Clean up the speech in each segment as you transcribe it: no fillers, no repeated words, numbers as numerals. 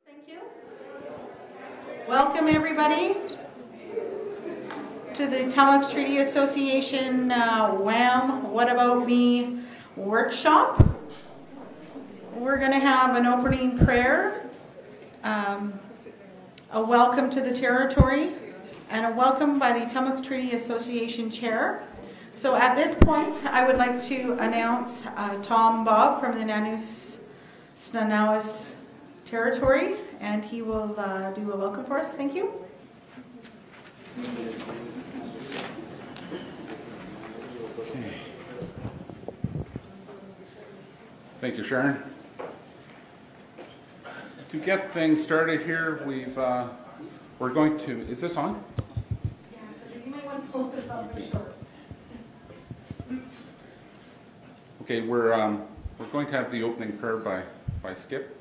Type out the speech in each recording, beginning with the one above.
Thank you. Welcome everybody to the Temexw Treaty Association WHAM What About Me workshop. We're going to have an opening prayer, a welcome to the territory, and a welcome by the Temexw Treaty Association Chair. So at this point, I would like to announce Tom Bob from the Nanooke Snawawinas territory, and he will do a welcome for us. Thank you. Okay. Thank you, Sharon. To get things started here, we're going to. Is this on? Yeah, so you might want to pull this up for short. Okay, we're going to have the opening prayer by Skip.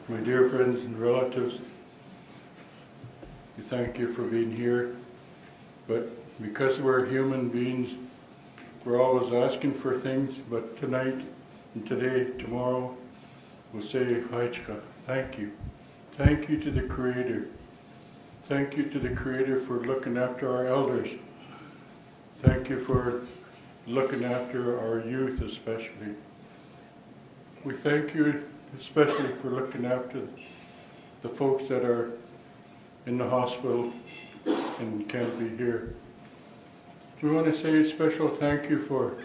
My dear friends and relatives, we thank you for being here, but because we're human beings, we're always asking for things, but tonight and today, tomorrow, we'll say, Haichka, thank you. Thank you to the Creator. Thank you to the Creator for looking after our elders. Thank you for looking after our youth especially. We thank you especially for looking after the folks that are in the hospital and can't be here. We want to say a special thank you for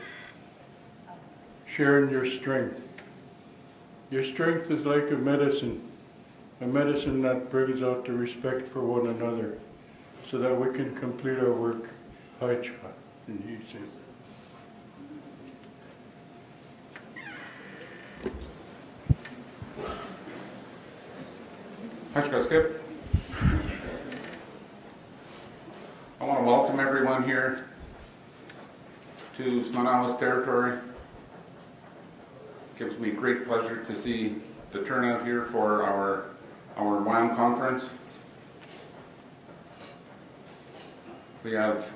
sharing your strength. Your strength is like a medicine that brings out the respect for one another so that we can complete our work. Haichka, in Jesus' name. Haichka, Skip. I want to welcome everyone here to Snawawinas territory. It gives me great pleasure to see the turnout here for our WHAM conference. We have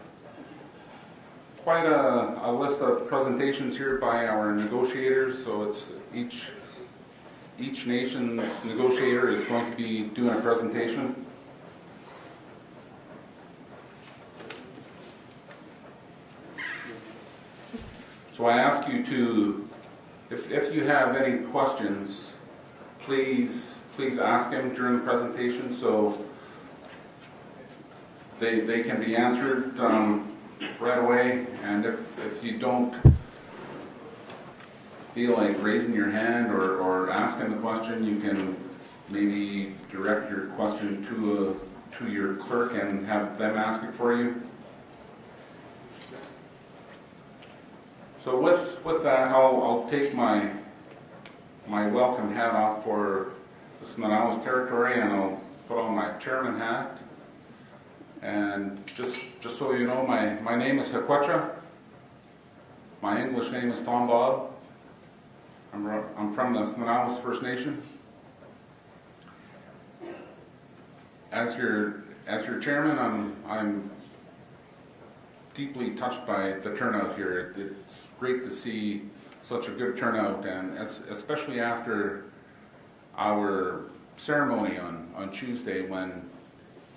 quite a list of presentations here by our negotiators, so it's each nation's negotiator is going to be doing a presentation. So I ask you to, if you have any questions, please ask them during the presentation so they can be answered right away. And if you don't feel like raising your hand or asking the question, you can maybe direct your question to your clerk and have them ask it for you. So with that, I'll take my welcome hat off for the Snawawinas territory, and I'll put on my chairman hat. And just so you know, my name is Hakwecha. My English name is Tom Bob. I'm from the Snawawinas First Nation. As your chairman, I'm deeply touched by the turnout here. It's great to see such a good turnout, and especially after our ceremony on Tuesday when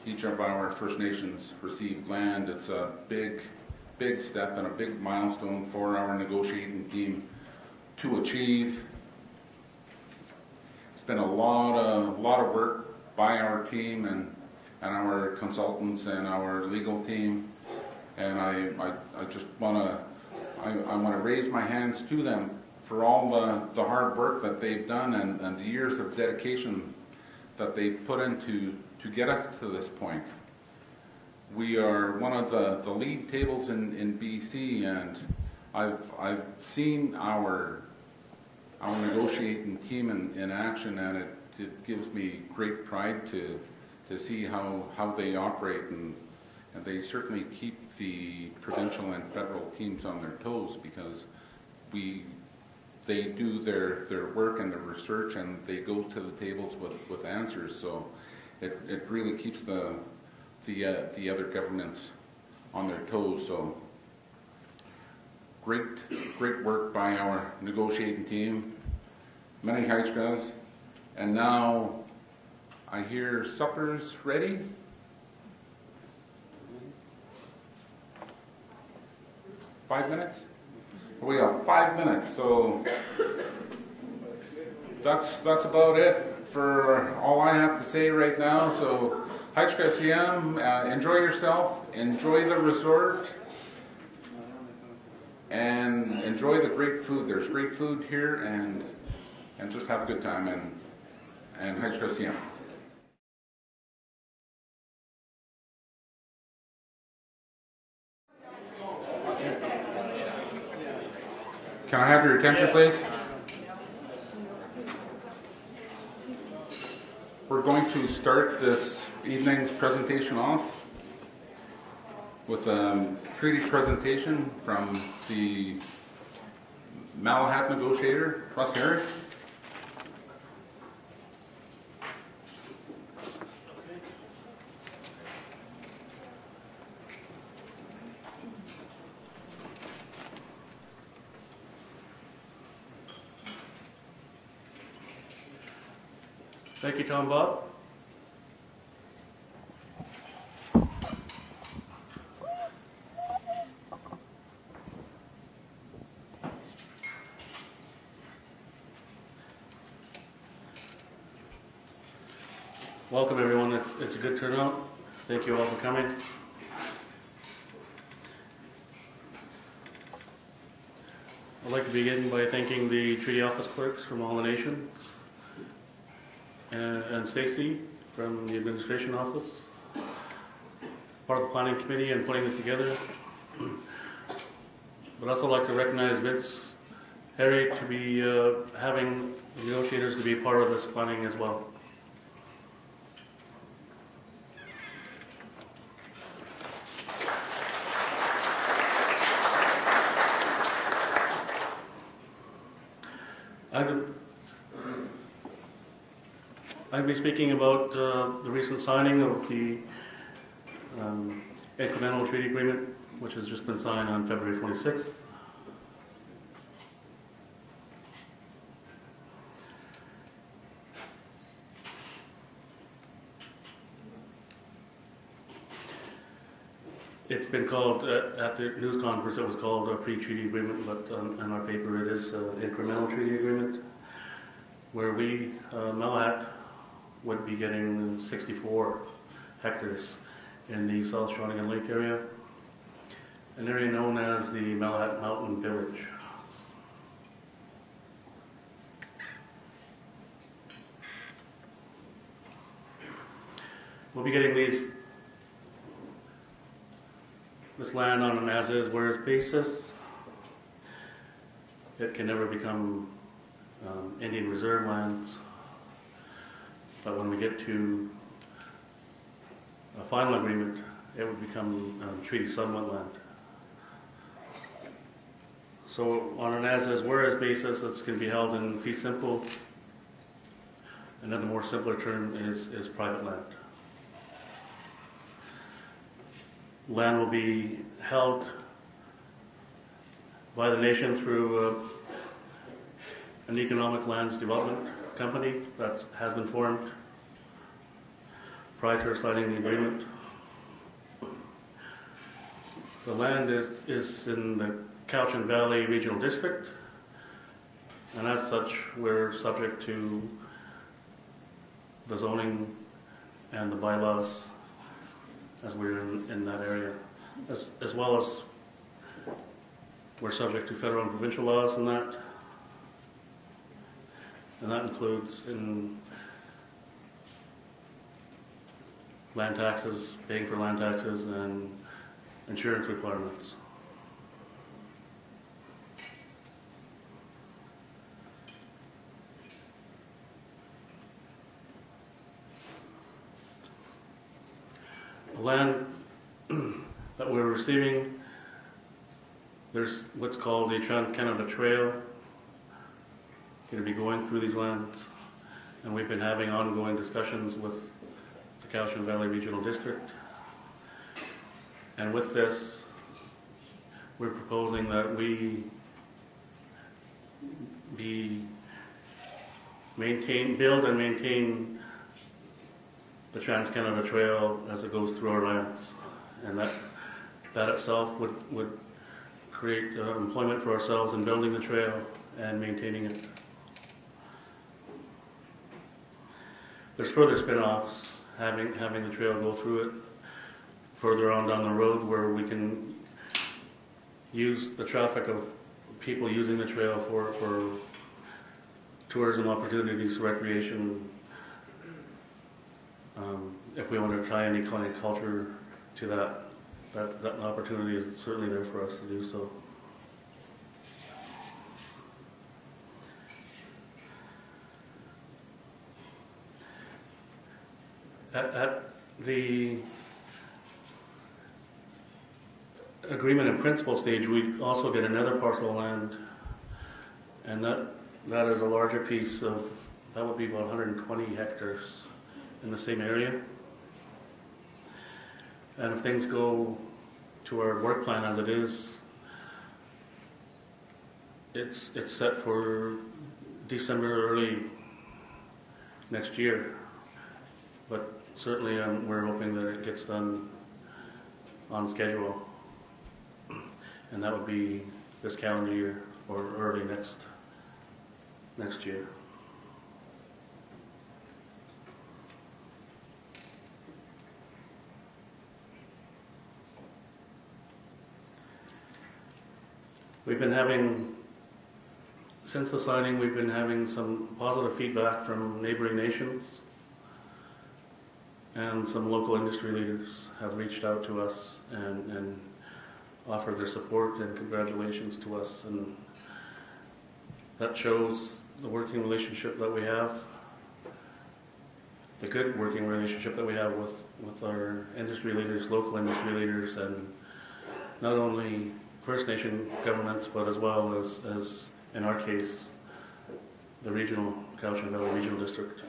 each of our First Nations received land. It's a big step and a big milestone for our negotiating team to achieve. It's been a lot of work by our team and our consultants and our legal team, and I just want to raise my hands to them for all the hard work that they've done and the years of dedication that they've put into to get us to this point. We are one of the lead tables in BC, and I've seen our negotiating team in action, and it gives me great pride to see how they operate, and they certainly keep the provincial and federal teams on their toes, because they do their work and their research, and they go to the tables with answers. So it really keeps the the other governments on their toes. So great work by our negotiating team, many hijkas, and now I hear supper's ready. Five minutes? We have 5 minutes, so that's about it for all I have to say right now. So, enjoy yourself, enjoy the resort, and enjoy the great food. There's great food here, and just have a good time, and Hajkasiyam. Can I have your attention, please? We're going to start this evening's presentation off with a treaty presentation from the Malahat Negotiator, Russ Harry. Thank you, Tom Bob. Welcome, everyone. It's a good turnout. Thank you all for coming. I'd like to begin by thanking the treaty office clerks from all the nations, and Stacy from the administration office, part of the planning committee and putting this together. But also like to recognize Vince Harry to be having the negotiators to be part of this planning as well. I'll be speaking about the recent signing of the incremental treaty agreement, which has just been signed on February 26th. It's been called, at the news conference, it was called a pre-treaty agreement, but on our paper it is an incremental treaty agreement, where we, Malahat, would be getting 64 hectares in the South Shawnigan Lake area, an area known as the Malahat Mountain Village. We'll be getting this land on an as-is, whereas basis. It can never become Indian Reserve lands, but when we get to a final agreement, it would become treaty settlement land. So on an as-is, whereas basis, it's going to be held in fee simple. Another more simpler term is private land. Land will be held by the nation through an economic lands development company that has been formed prior to signing the agreement. The land is in the Cowichan Valley Regional District, and as such we're subject to the zoning and the bylaws as we're in that area, as well as we're subject to federal and provincial laws in that. And that includes in land taxes, paying for land taxes, and insurance requirements. The land that we're receiving, there's what's called the Trans-Canada Trail going to be going through these lands, and we've been having ongoing discussions with the Cowichan Valley Regional District. And with this, we're proposing that we build and maintain the Trans-Canada Trail as it goes through our lands. And that itself would create employment for ourselves in building the trail and maintaining it. There's further spin-offs, having the trail go through it further on down the road, where we can use the traffic of people using the trail for tourism opportunities, recreation. If we want to tie any kind of culture to that opportunity is certainly there for us to do so. At the agreement in principle stage, we also get another parcel of land, and that is a larger piece of, that would be about 120 hectares in the same area. And if things go to our work plan as it is, it's set for December early next year. But certainly we're hoping that it gets done on schedule. And that would be this calendar year or early next year. We've been having, since the signing, we've been having some positive feedback from neighboring nations, and some local industry leaders have reached out to us and offered their support and congratulations to us, and that shows the working relationship that we have, the good working relationship that we have with our industry leaders, local industry leaders, and not only First Nation governments, but as well as in our case, the regional, Cowichan Valley Regional District.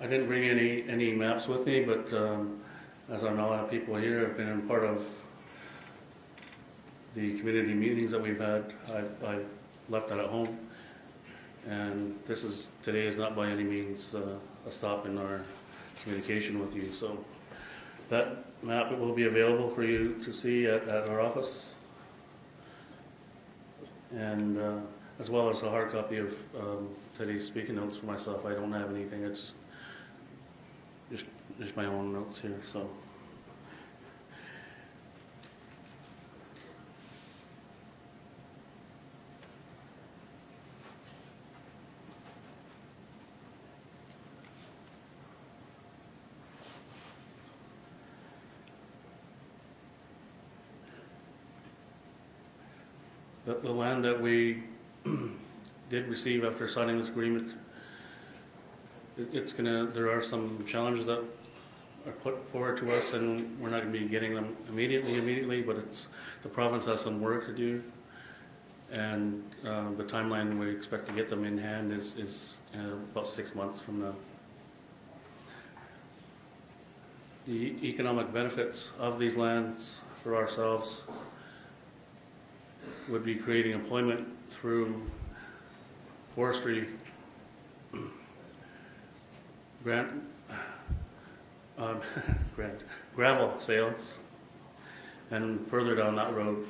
I didn't bring any maps with me, but as I know, people here have been part of the community meetings that we've had. I've left that at home, and today is not by any means a stop in our communication with you. So that map will be available for you to see at our office, and as well as a hard copy of today's speaking notes for myself. I don't have anything. It's just my own notes here. So. The land that we did receive after signing this agreement, there are some challenges that are put forward to us, and we're not going to be getting them immediately, but the province has some work to do, and the timeline we expect to get them in hand is about 6 months from now. The economic benefits of these lands for ourselves would be creating employment through forestry, gravel sales, and further down that road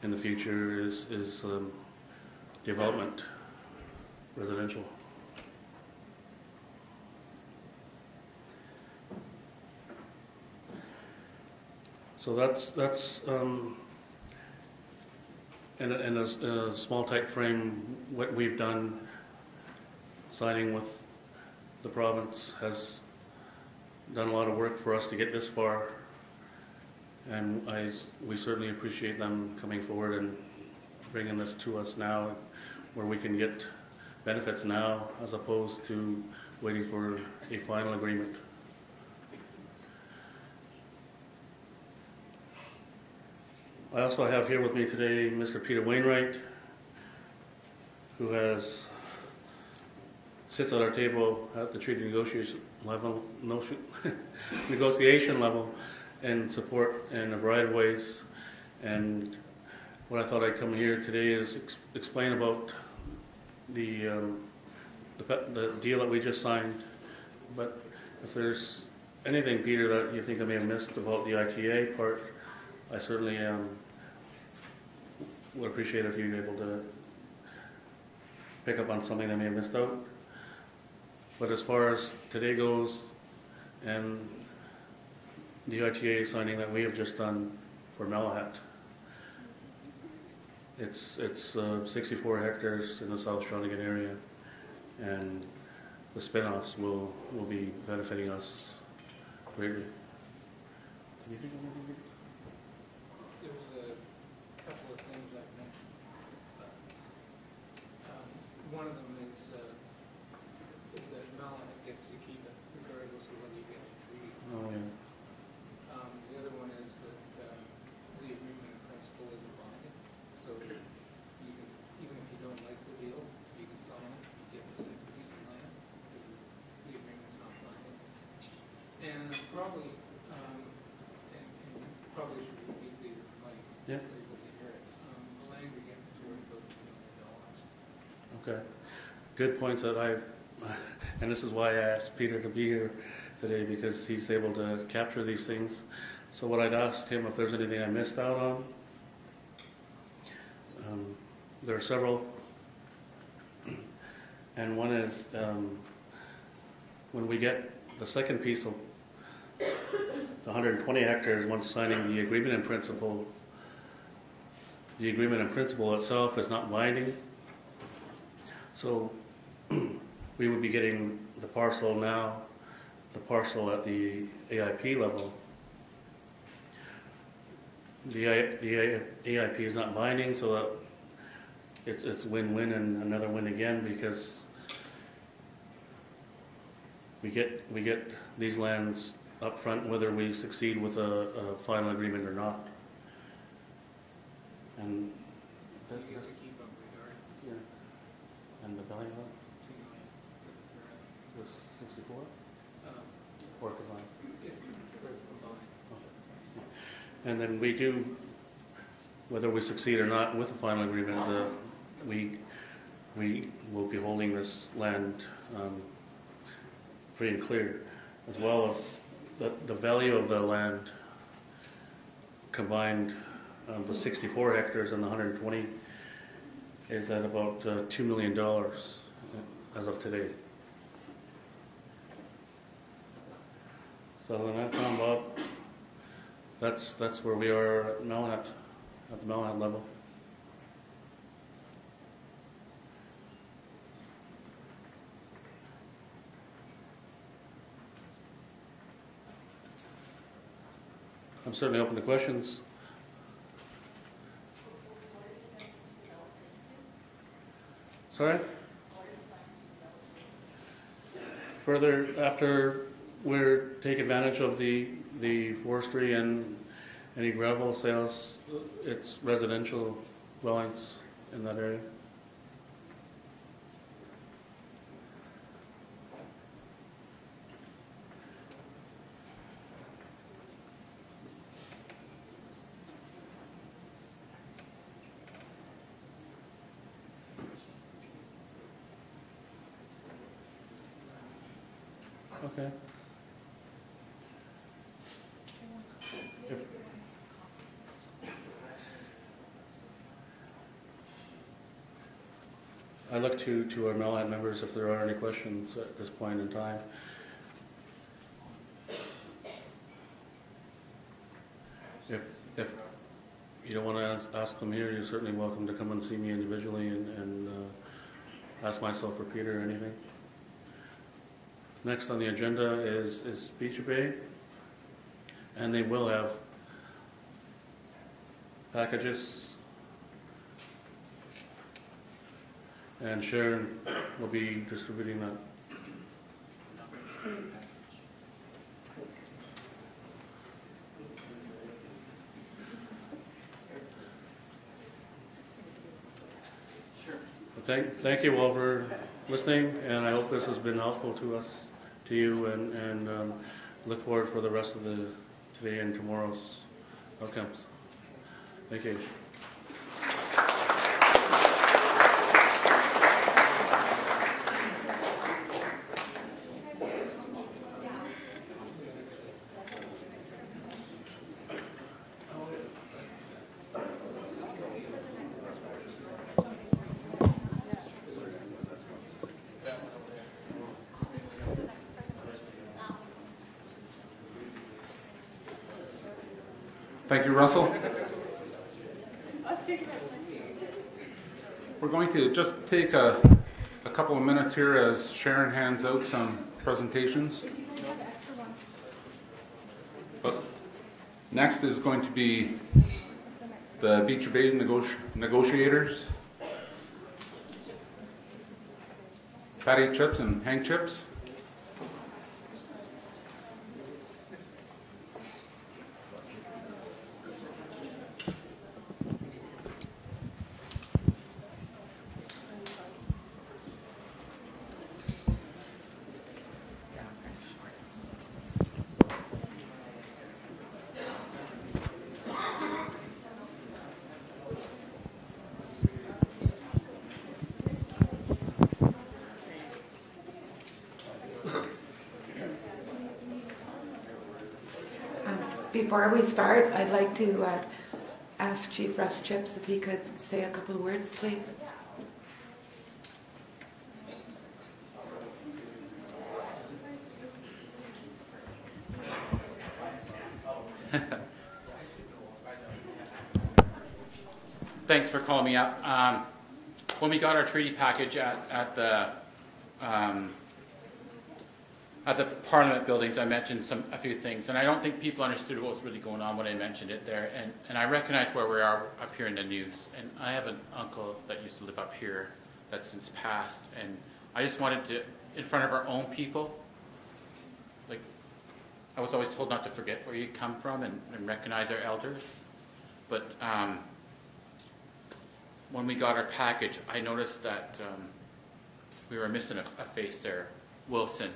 in the future is development, residential. So that's in a small type frame, what we've done, signing with the province has done a lot of work for us to get this far, and we certainly appreciate them coming forward and bringing this to us now, where we can get benefits now as opposed to waiting for a final agreement. I also have here with me today Mr. Peter Wainwright, who sits at our table at the treaty negotiation level, negotiation level, and support in a variety of ways. And what I thought I'd come here today is explain about the deal that we just signed. But if there's anything, Peter, that you think I may have missed about the ITA part, I certainly would appreciate if you were able to pick up on something I may have missed out. But as far as today goes, and the ITA signing that we have just done for Malahat, it's 64 hectares in the South Shawnigan area, and the spin-offs will be benefiting us greatly. Do you think of anything? There's a couple of things I've mentioned. One of them is that Malahat gets to keep it regardless of whether you get the treaty. Oh, yeah. The other one is that the agreement in principle isn't binding, so that you can, even if you don't like the deal, you can sign it, get the same piece of land, because the agreement's not binding. And probably, and you probably should repeat these if Mike is able to hear it. The land we get is worth about $2 million. Okay. Good points that and this is why I asked Peter to be here today, because he's able to capture these things. So what I'd asked him, if there's anything I missed out on, there are several, and one is when we get the second piece of the 120 hectares, once signing the agreement in principle itself is not binding. So we would be getting the parcel now, the parcel at the AIP level. The AIP is not binding, so that it's win-win and another win again, because we get these lands up front whether we succeed with a final agreement or not. And You get to keep them regardless. yeah. And the value of it? $2 million. Was 64? Or design? And then we do, whether we succeed or not with the final agreement, we will be holding this land free and clear, as well as the value of the land combined, the 64 hectares and the 120 is at about $2 million as of today. So other than that, Tom, Bob, that's where we are at Malahat, at the Malahat level. I'm certainly open to questions. Sorry? Further, after we're take advantage of the forestry and any gravel sales, it's residential dwellings in that area. Okay. I look to our Malahat members if there are any questions at this point in time. If you don't want to ask them here, you're certainly welcome to come and see me individually and ask myself or Peter or anything. Next on the agenda is Beecher Bay, and they will have packages, and Sharon will be distributing that. Thank you all for listening, and I hope this has been helpful to you, and look forward for the rest of today and tomorrow's outcomes. Thank you. Thank you, Russell. We're going to just take a couple of minutes here as Sharon hands out some presentations. But next is going to be the Beecher Bay Negotiators, Patti Chips and Hang Chips. Before we start, I'd like to ask Chief Russ Chips if he could say a couple of words, please. Thanks for calling me up. When we got our treaty package at the Parliament buildings, I mentioned a few things, and I don't think people understood what was really going on when I mentioned it there. And I recognize where we are up here in the news. And I have an uncle that used to live up here that's since passed, and I just wanted to, in front of our own people, like I was always told not to forget where you come from and recognize our elders. But when we got our package, I noticed that we were missing a face there, Wilson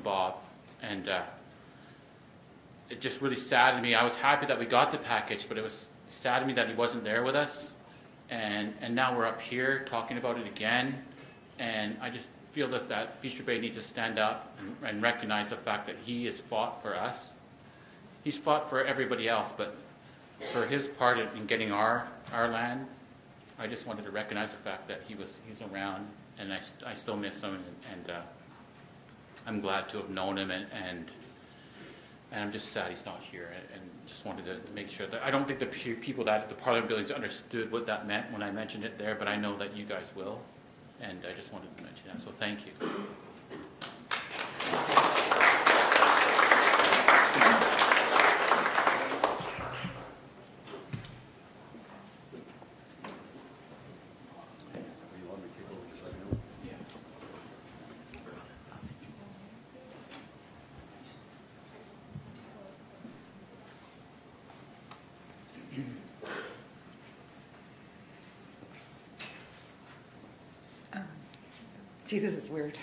Bob, and it just really saddened me. I was happy that we got the package, but it was saddened me that he wasn't there with us, and now we're up here talking about it again, and I just feel that Beecher Bay needs to stand up and recognize the fact that he has fought for us. He's fought for everybody else, but for his part in getting our land, I just wanted to recognize the fact that he's around, and I still miss him, and I'm glad to have known him, and I'm just sad he's not here, and just wanted to make sure that I don't think the people at the Parliament buildings understood what that meant when I mentioned it there, but I know that you guys will, and I just wanted to mention that, so thank you. Gee, this is weird.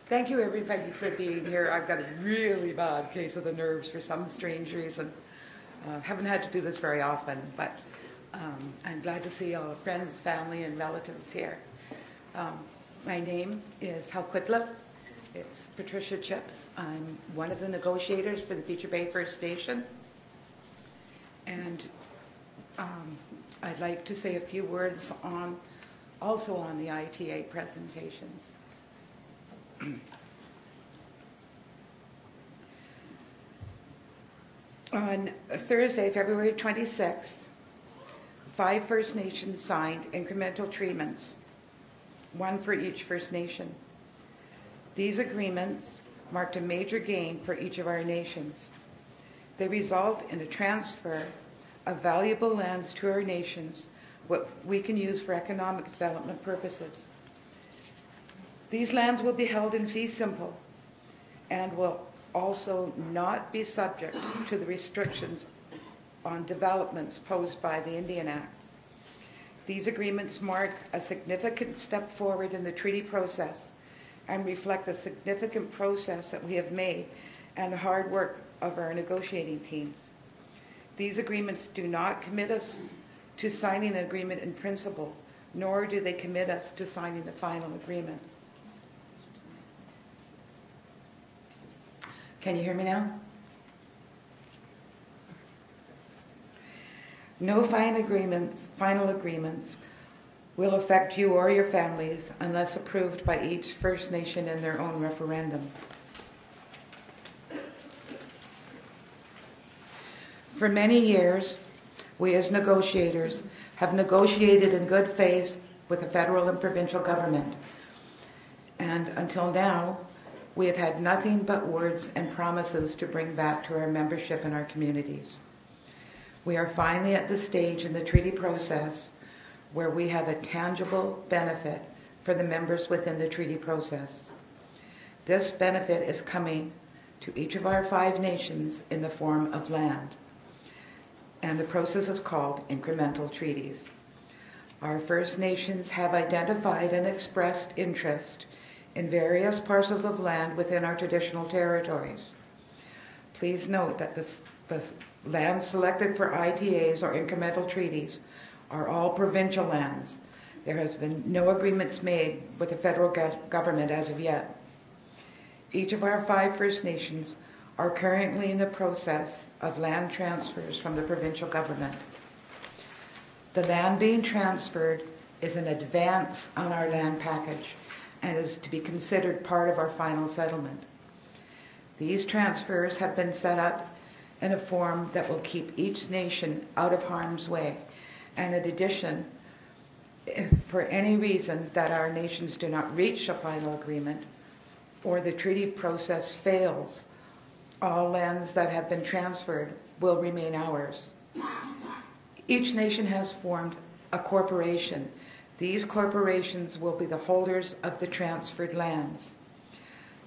Thank you, everybody, for being here. I've got a really bad case of the nerves for some strange reason. Haven't had to do this very often, but I'm glad to see all friends, family, and relatives here. My name is Halquitla. It's Patricia Chips. I'm one of the negotiators for the Beecher Bay First Nation. And I'd like to say a few words also on the ITA presentations. On Thursday, February 26th, 5 First Nations signed incremental treatments, one for each First Nation. These agreements marked a major gain for each of our nations. They result in a transfer of valuable lands to our nations, what we can use for economic development purposes. These lands will be held in fee simple and will also not be subject to the restrictions on developments posed by the Indian Act. These agreements mark a significant step forward in the treaty process and reflect a significant process that we have made and the hard work of our negotiating teams. These agreements do not commit us to signing an agreement in principle, nor do they commit us to signing the final agreement. Can you hear me now? No final agreements will affect you or your families unless approved by each First Nation in their own referendum. For many years, we as negotiators have negotiated in good faith with the federal and provincial government. And until now, we have had nothing but words and promises to bring back to our membership and our communities. We are finally at the stage in the treaty process where we have a tangible benefit for the members within the treaty process. This benefit is coming to each of our 5 nations in the form of land. And the process is called incremental treaties. Our First Nations have identified and expressed interest in various parcels of land within our traditional territories. Please note that the lands selected for ITAs or incremental treaties are all provincial lands. There has been no agreements made with the federal government as of yet. Each of our 5 First Nations are currently in the process of land transfers from the provincial government. The land being transferred is an advance on our land package and is to be considered part of our final settlement. These transfers have been set up in a form that will keep each nation out of harm's way. And in addition, if for any reason that our nations do not reach a final agreement or the treaty process fails, all lands that have been transferred will remain ours. Each nation has formed a corporation. These corporations will be the holders of the transferred lands.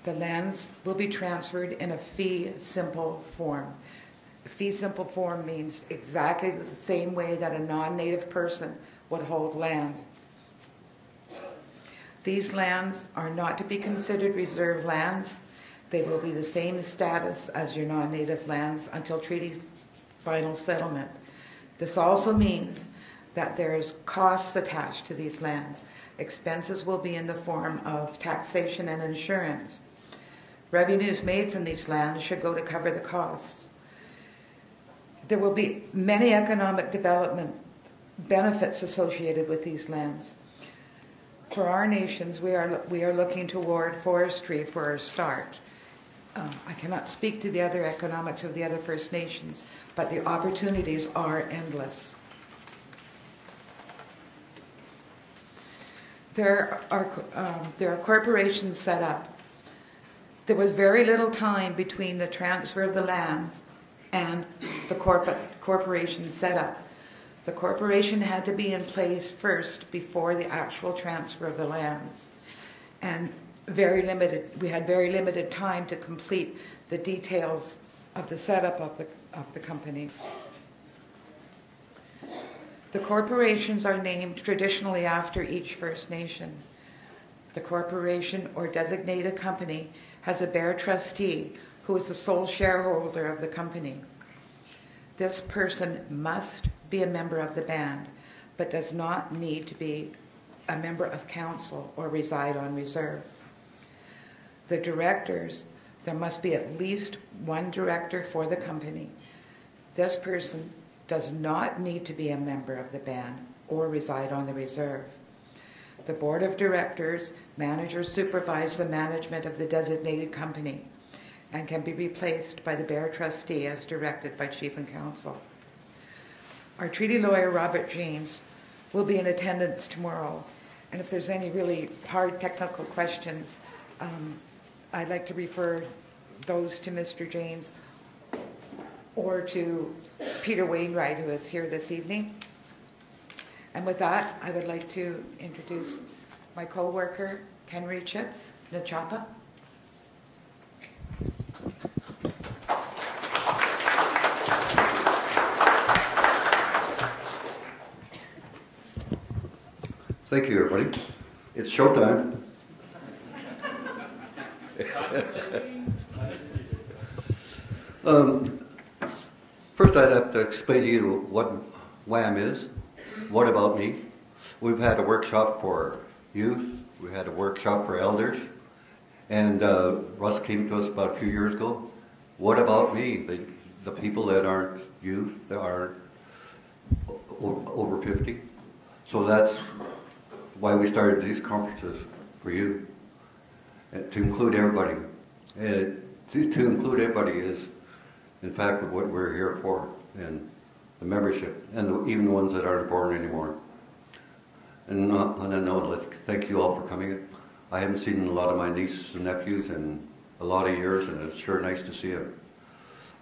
The lands will be transferred in a fee simple form. A fee simple form means exactly the same way that a non-native person would hold land. These lands are not to be considered reserve lands. They will be the same status as your non-native lands until treaty final settlement. This also means that there's costs attached to these lands. Expenses will be in the form of taxation and insurance. Revenues made from these lands should go to cover the costs. There will be many economic development benefits associated with these lands. For our nations, we are looking toward forestry for a start. I cannot speak to the other economics of the other First Nations, but the opportunities are endless. There are corporations set up. There was very little time between the transfer of the lands and the corporation set up. The corporation had to be in place first before the actual transfer of the lands. And we had very limited time to complete the details of the setup of the companies. The corporations are named traditionally after each First Nation. The corporation or designated company has a bear trustee who is the sole shareholder of the company. This person must be a member of the band, but does not need to be a member of council or reside on reserve. The directors, there must be at least one director for the company. This person does not need to be a member of the band or reside on the reserve. The board of directors manage or supervise the management of the designated company and can be replaced by the bear trustee as directed by chief and council. Our treaty lawyer, Robert James, will be in attendance tomorrow. And if there's any really hard technical questions, I'd like to refer those to Mr. James or to Peter Wainwright, who is here this evening. And with that, I would like to introduce my co-worker, Henry Chips Nachapa. Thank you, everybody. It's showtime. First, I'd have to explain to you what WHAM is. What about me? We've had a workshop for youth. We had a workshop for elders. And Russ came to us about a few years ago. What about me? The people that aren't youth, that aren't over 50. So that's why we started these conferences for you, to include everybody. To include everybody is, in fact, what we're here for, and the membership, and even the ones that aren't born anymore. And on a note, thank you all for coming. I haven't seen a lot of my nieces and nephews in a lot of years, and it's sure nice to see them.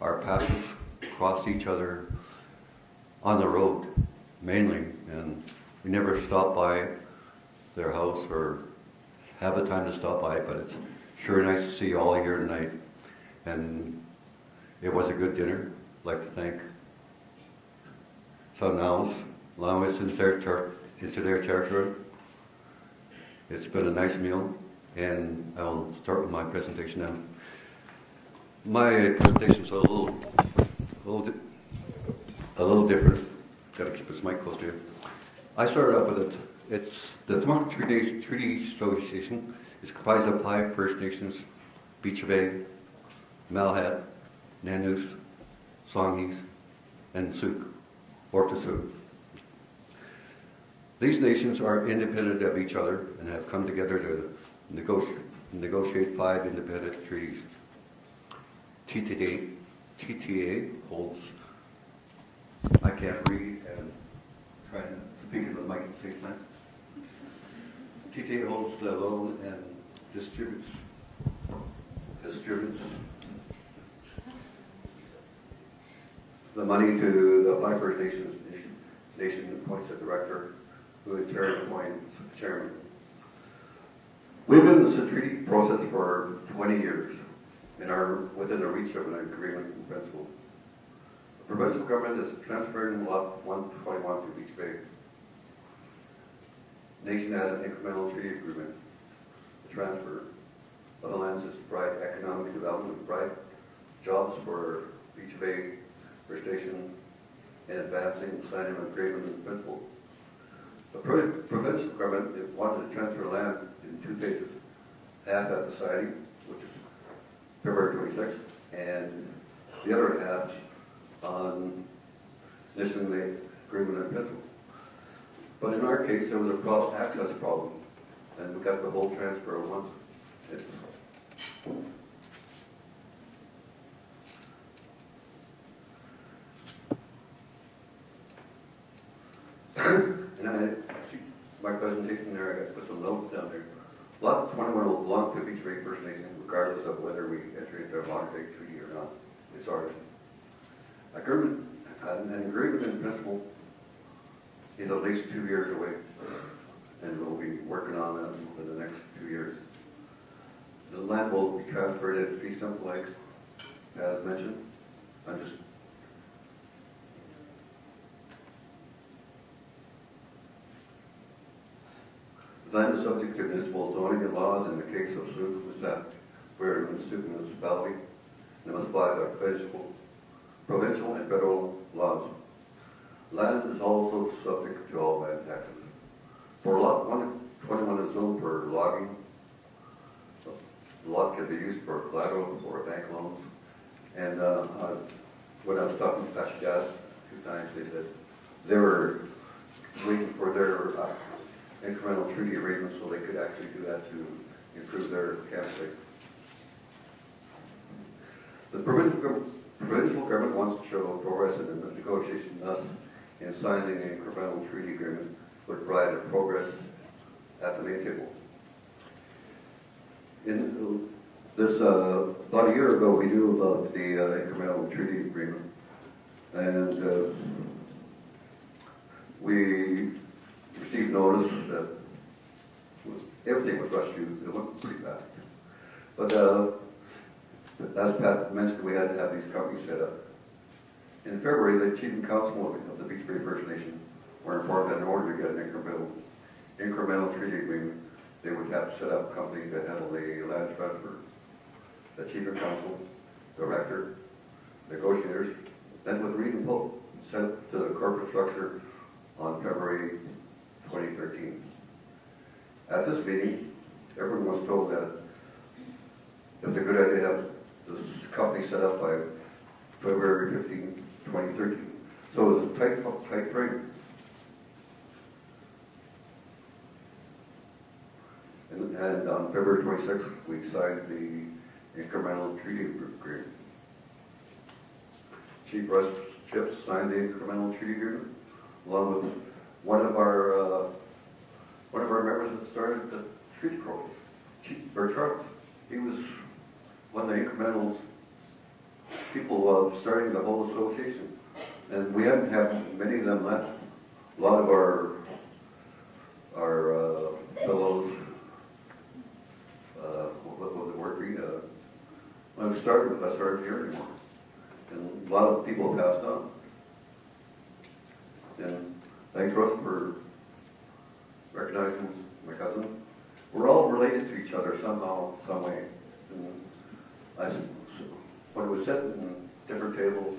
Our paths crossed each other on the road, mainly, and we never stop by their house or have the time to stop by, but it's sure nice to see you all here tonight. And it was a good dinner. I'd like to thank Snawawinas, allowing us into their territory. It's been a nice meal, and I'll start with my presentation now. My presentation's a little different. Got to keep this mic close to you. I started off with it. It's the Temexw Treaty Association is comprised of 5 First Nations: Beecher, Malahat, Nanooke, Songhees, and Tsuut'ina, or Tsuut'ina. These nations are independent of each other and have come together to negotiate 5 independent treaties. TTA holds, I can't read and try to speak into the mic at the same time. TTA holds the loan and distributes the money to the 5 First Nations. Nation appoints a director, who in turn appoints a chairman. We've been in this treaty process for 20 years and are within the reach of an agreement in principle. The provincial government is transferring Lot 121 to Beach Bay. The nation has an incremental treaty agreement to transfer of the lands to provide economic development, provide jobs for Beach Bay First Nation, and advancing the signing of agreement in principle. The provincial government wanted to transfer land in 2 phases, half at the signing, which is February 26th, and the other half on issuing the agreement in principle. But in our case, there was a access problem, and we got the whole transfer at once. And I see my presentation there, I got to put some notes down there. Lot 21 will belong to Beach Bay First Nation, regardless of whether we enter into a modern day treaty or not. It's ours. An agreement in principle is at least 2 years away, and we'll be working on that for the next 2 years. The land will be transferred into Fee Simple Lake, as mentioned. The land is subject to municipal zoning and laws in the case of Tsuut'ina, where in Tsuut'ina municipality, and must apply by provincial and federal laws. Land is also subject to all land taxes. For Lot 121 is zoned for logging. The lot can be used for collateral or bank loans. And when I was talking to Patti 2 times, they said they were waiting for their incremental treaty arrangements so they could actually do that to improve their campsite. The provincial government wants to show progress in the negotiation, thus in signing the incremental treaty agreement would provide a progress at the main table. In this, about a year ago, we knew about the incremental treaty agreement, and we received notice that everything was rushed through. It went pretty fast. But as Pat mentioned, we had to have these companies set up. In February, the chief and council of the Beach Bay First Nation were informed that in order to get an incremental incremental treaty agreement, they would have to set up a company to handle the land transfer. The chief of council, director, negotiators, then would read and vote, sent to the corporate structure on February 2013. At this meeting, everyone was told that it's a good idea to have this company set up by February 15, 2013. So it was a tight frame. And on February 26th, we signed the incremental treaty agreement. Chief Russ Chips signed the incremental treaty agreement, along with one of our members that started the treaty program, Chief Charles. He was one of the incremental people of starting the whole association. And we haven't had many of them left. A lot of our fellows, what was the word? When I started with us, aren't here anymore. And a lot of people passed on. And thanks, Russ, for recognizing my cousin. We're all related to each other somehow, some way. And when we sit in different tables,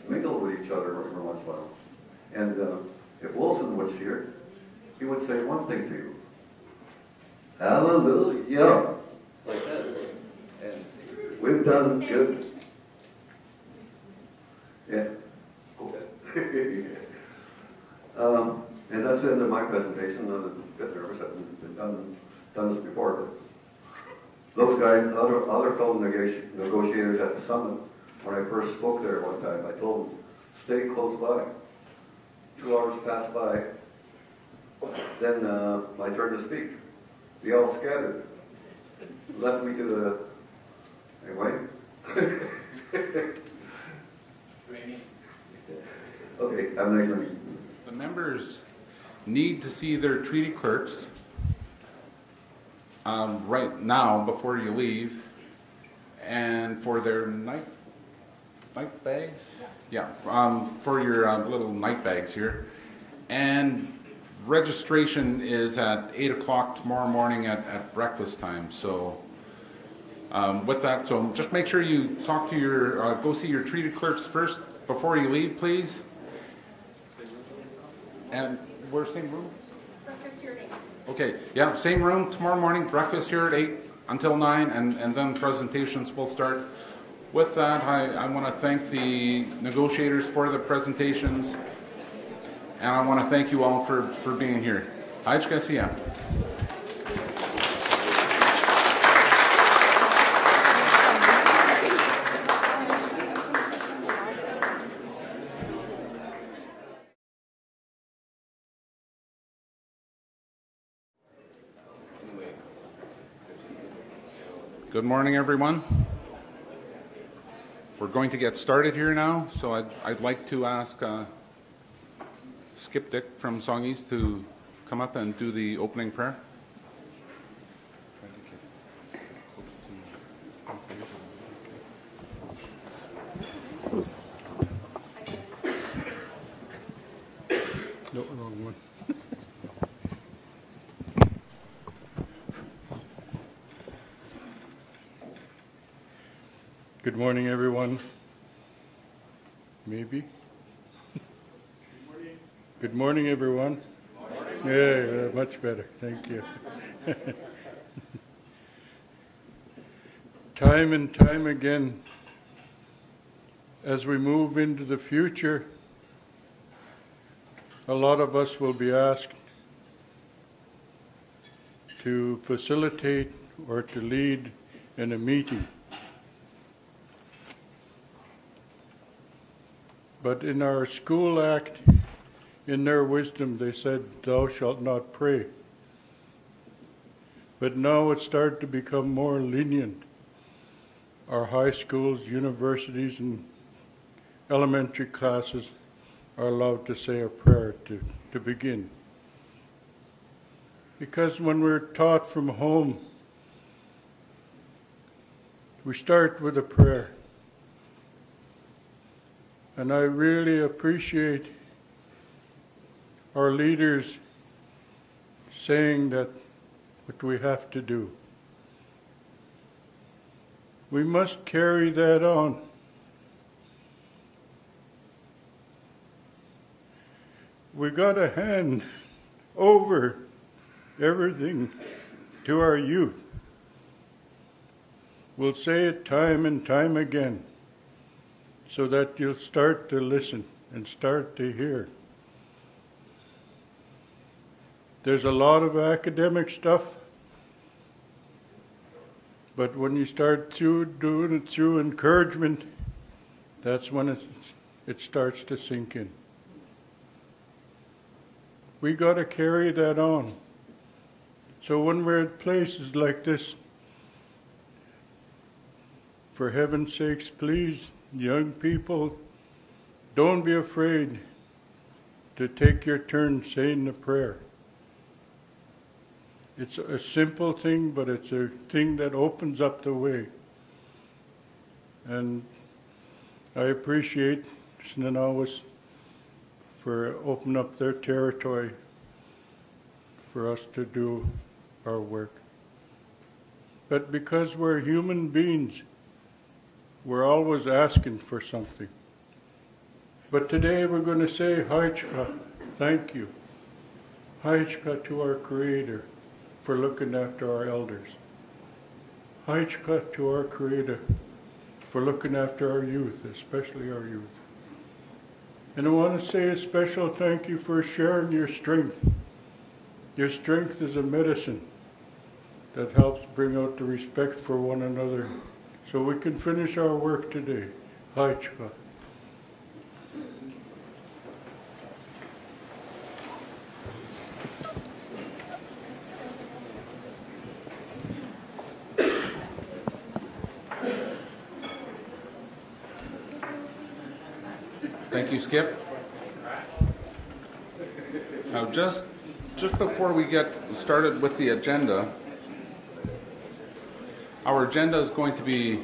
mingle with each other every once in a while. And if Wilson was here, he would say one thing to you. Hallelujah. Like that. And we've done good. Yeah. Okay. And that's the end of my presentation. I'm a bit nervous. I've done this before. But those guys, other fellow negotiators at the summit, when I first spoke there one time, I told them, stay close by. 2 hours passed by. Then my turn to speak. They all scattered. Left me to the... Anyway. Okay, have a nice night. The members need to see their treaty clerks right now before you leave, and for their night bags? Yeah, for your little night bags here. And registration is at 8 o'clock tomorrow morning at breakfast time. So with that, so just make sure you talk to your, go see your treaty clerks first before you leave, please. And we're same room? Breakfast here at 8. Okay, yeah, same room tomorrow morning, breakfast here at 8 until 9, and then presentations will start. With that, I want to thank the negotiators for the presentations, and I want to thank you all for being here. Hajj Garcia. Good morning, everyone. We're going to get started here now, so I'd like to ask Skip Dick from Song East to come up and do the opening prayer. No, wrong one. Good morning, everyone. Maybe. Good morning. Good morning, everyone. Good morning. Yeah, much better. Thank you. Time and time again, as we move into the future, a lot of us will be asked to facilitate or to lead in a meeting. But in our school act, in their wisdom, they said, "Thou shalt not pray." But now it's started to become more lenient. Our high schools, universities, and elementary classes are allowed to say a prayer to begin. Because when we're taught from home, we start with a prayer. And I really appreciate our leaders saying that what we have to do. We must carry that on. We got to hand over everything to our youth. We'll say it time and time again so that you'll start to listen and start to hear. There's a lot of academic stuff, but when you start doing it through encouragement, that's when it starts to sink in. We got to carry that on. So when we're at places like this, for heaven's sakes, please, young people, don't be afraid to take your turn saying the prayer. It's a simple thing, but it's a thing that opens up the way. And I appreciate Snawawinas for opening up their territory for us to do our work. But because we're human beings, we're always asking for something. But today we're going to say Haichka, thank you. Haichka to our Creator for looking after our elders. Haichka to our Creator for looking after our youth, especially our youth. And I want to say a special thank you for sharing your strength. Your strength is a medicine that helps bring out the respect for one another so we can finish our work today. Haichka. Thank you, Skip. Now, just before we get started with the agenda, our agenda is going to be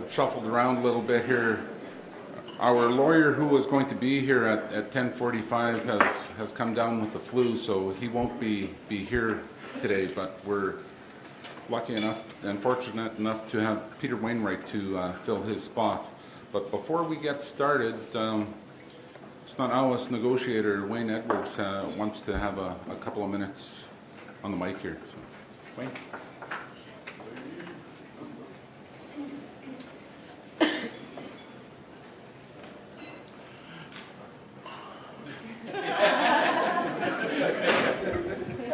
shuffled around a little bit here. Our lawyer, who was going to be here at 10:45, has come down with the flu, so he won't be here today. But we're lucky enough and fortunate enough to have Peter Wainwright to fill his spot. But before we get started, Snawawinas Negotiator Wayne Edwards wants to have a couple of minutes on the mic here. So, Wayne.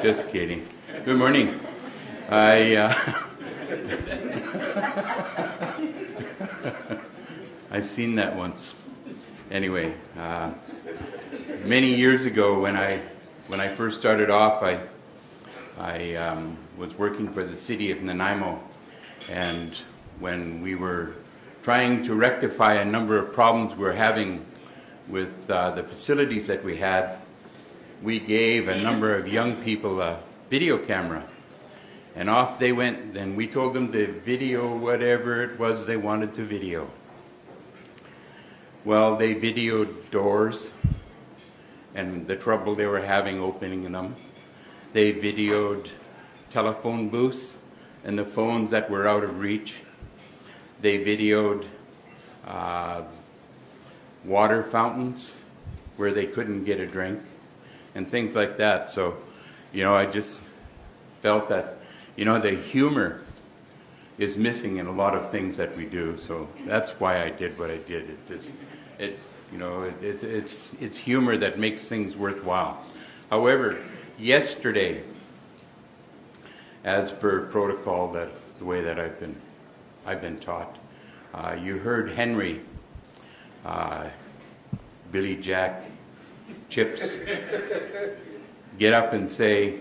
Just kidding. Good morning. I've seen that once. Anyway, many years ago when I first started off, I was working for the city of Nanaimo, and when we were trying to rectify a number of problems we were having with the facilities that we had, we gave a number of young people a video camera. And off they went, and we told them to video whatever it was they wanted to video. Well, they videoed doors and the trouble they were having opening them. They videoed telephone booths and the phones that were out of reach. They videoed water fountains where they couldn't get a drink and things like that. So, I just felt that, the humor is missing in a lot of things that we do. So that's why I did what I did. It's humor that makes things worthwhile. However, yesterday, as per protocol, the way that I've been taught, you heard Henry, Billy Jack, Chips get up and say,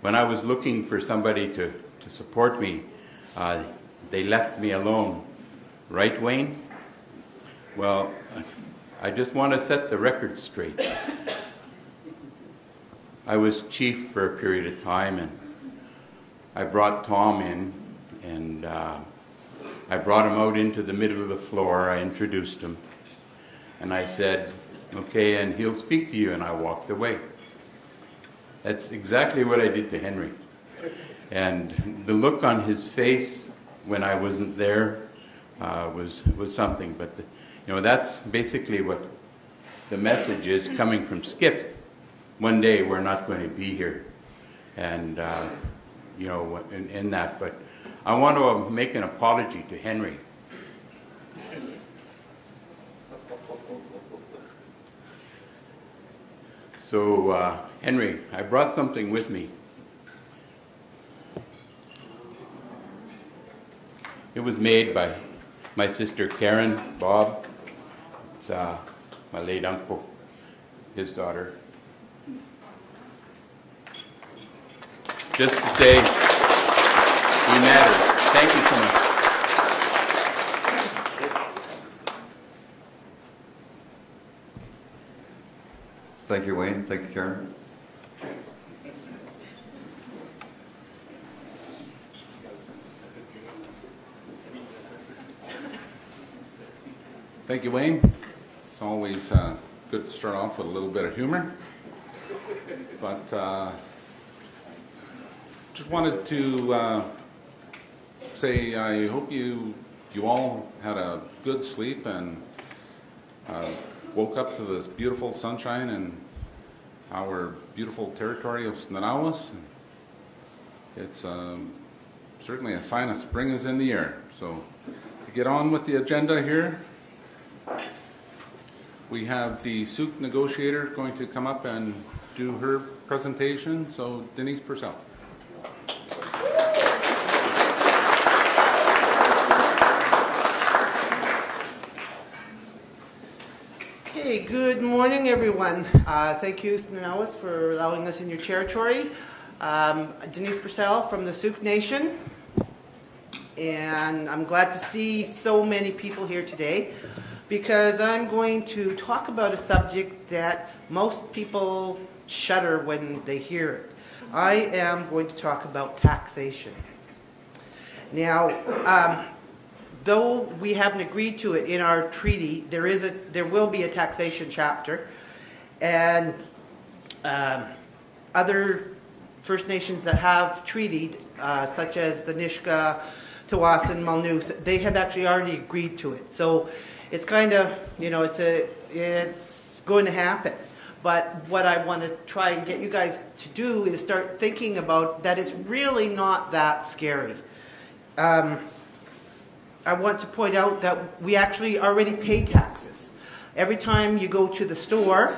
when I was looking for somebody to support me, they left me alone. Right, Wayne? Well, I just want to set the record straight. I was chief for a period of time, and I brought Tom in, and I brought him out into the middle of the floor. I introduced him, and I said, okay, and he'll speak to you, and I walked away. That's exactly what I did to Henry. And the look on his face when I wasn't there was something. But that's basically what the message is coming from Skip. One day we're not going to be here, and in that. But I want to make an apology to Henry. So, Henry, I brought something with me. It was made by my sister Sharon, Bob. It's my late uncle, his daughter. Just to say, he matters. Thank you so much. Thank you, Wayne. Thank you, Sharon. Thank you, Wayne. It's always good to start off with a little bit of humor. But just wanted to say I hope you all had a good sleep and woke up to this beautiful sunshine in our beautiful territory of Snawawinas. It's certainly a sign of spring is in the air. So to get on with the agenda here, we have the Souk Negotiator going to come up and do her presentation. So Denise Purcell. Okay, good morning, everyone. Thank you, Snawawinas, for allowing us in your territory. Denise Purcell from the Souk Nation, and I'm glad to see so many people here today because I'm going to talk about a subject that most people shudder when they hear it. I am going to talk about taxation. Now, though we haven't agreed to it in our treaty, there will be a taxation chapter, and other First Nations that have treated, such as the Nishka, Tawasin, Malnuth, they have actually already agreed to it. So it's kind of, it's going to happen. But what I want to try and get you guys to do is start thinking about that it's really not that scary. I want to point out that we actually already pay taxes. Every time you go to the store,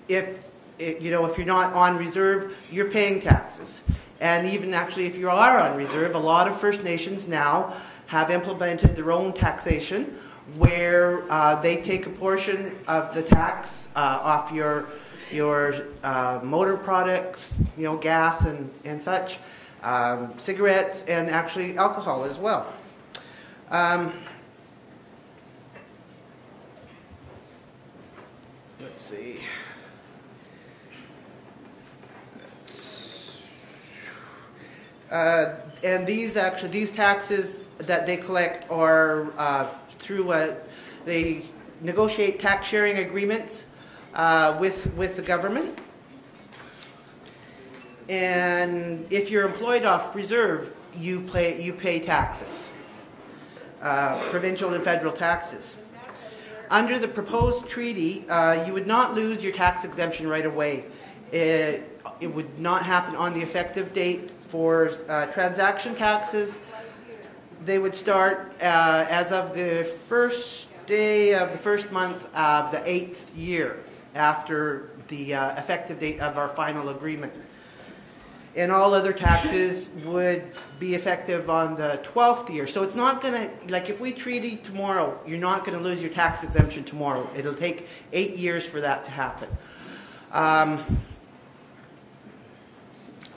if you're not on reserve, you're paying taxes. And even actually if you are on reserve, a lot of First Nations now have implemented their own taxation where they take a portion of the tax off your motor products, gas and such, cigarettes, and actually alcohol as well. Let's see. And these taxes that they collect are through they negotiate tax sharing agreements with the government. And if you're employed off reserve, you pay taxes, provincial and federal taxes. Under the proposed treaty, you would not lose your tax exemption right away. It would not happen on the effective date. For transaction taxes, they would start as of the first day of the first month of the 8th year after the effective date of our final agreement. And all other taxes would be effective on the 12th year. So it's not going to, like if we treaty tomorrow, you're not going to lose your tax exemption tomorrow. It'll take 8 years for that to happen.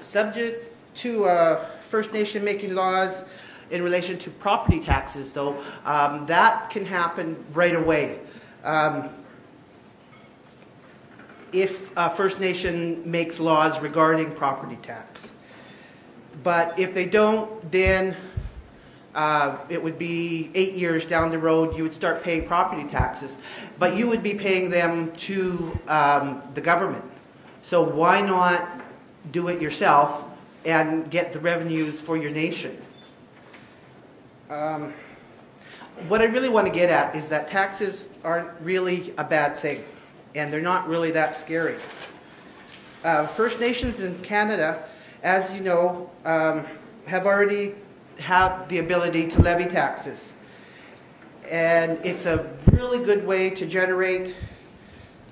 Subject to First Nation making laws in relation to property taxes, though, that can happen right away. If a First Nation makes laws regarding property tax. But if they don't, then it would be 8 years down the road, you would start paying property taxes. But you would be paying them to the government. So why not do it yourself and get the revenues for your nation? What I really want to get at is that taxes aren't really a bad thing, and they're not really that scary. First Nations in Canada, as you know, have already have the ability to levy taxes. And it's a really good way to generate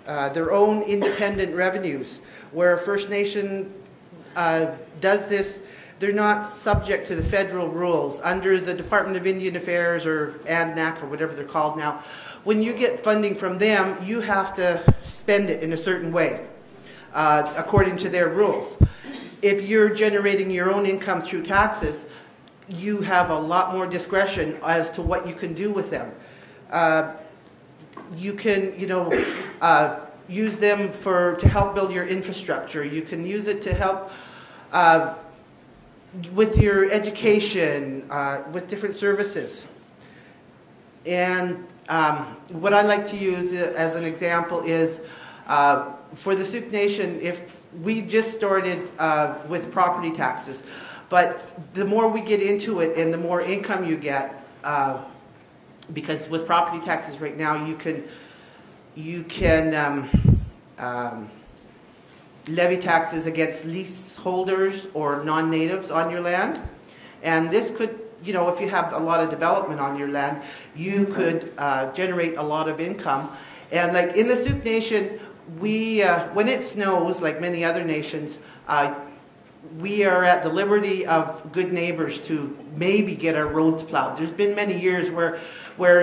their own independent revenues. Where a First Nation does this, they're not subject to the federal rules under the Department of Indian Affairs or ANDNAC or whatever they're called now. When you get funding from them, you have to spend it in a certain way, according to their rules. If you're generating your own income through taxes, you have a lot more discretion as to what you can do with them. You can, use them to help build your infrastructure. You can use it to help with your education, with different services. And what I like to use as an example is for the Sauk Nation, if we just started with property taxes, but the more we get into it and the more income you get, because with property taxes right now you can levy taxes against leaseholders or non-natives on your land. And this could, if you have a lot of development on your land, you could generate a lot of income. And like in the Sauk Nation, we, when it snows, like many other nations, we are at the liberty of good neighbors to maybe get our roads plowed. There's been many years where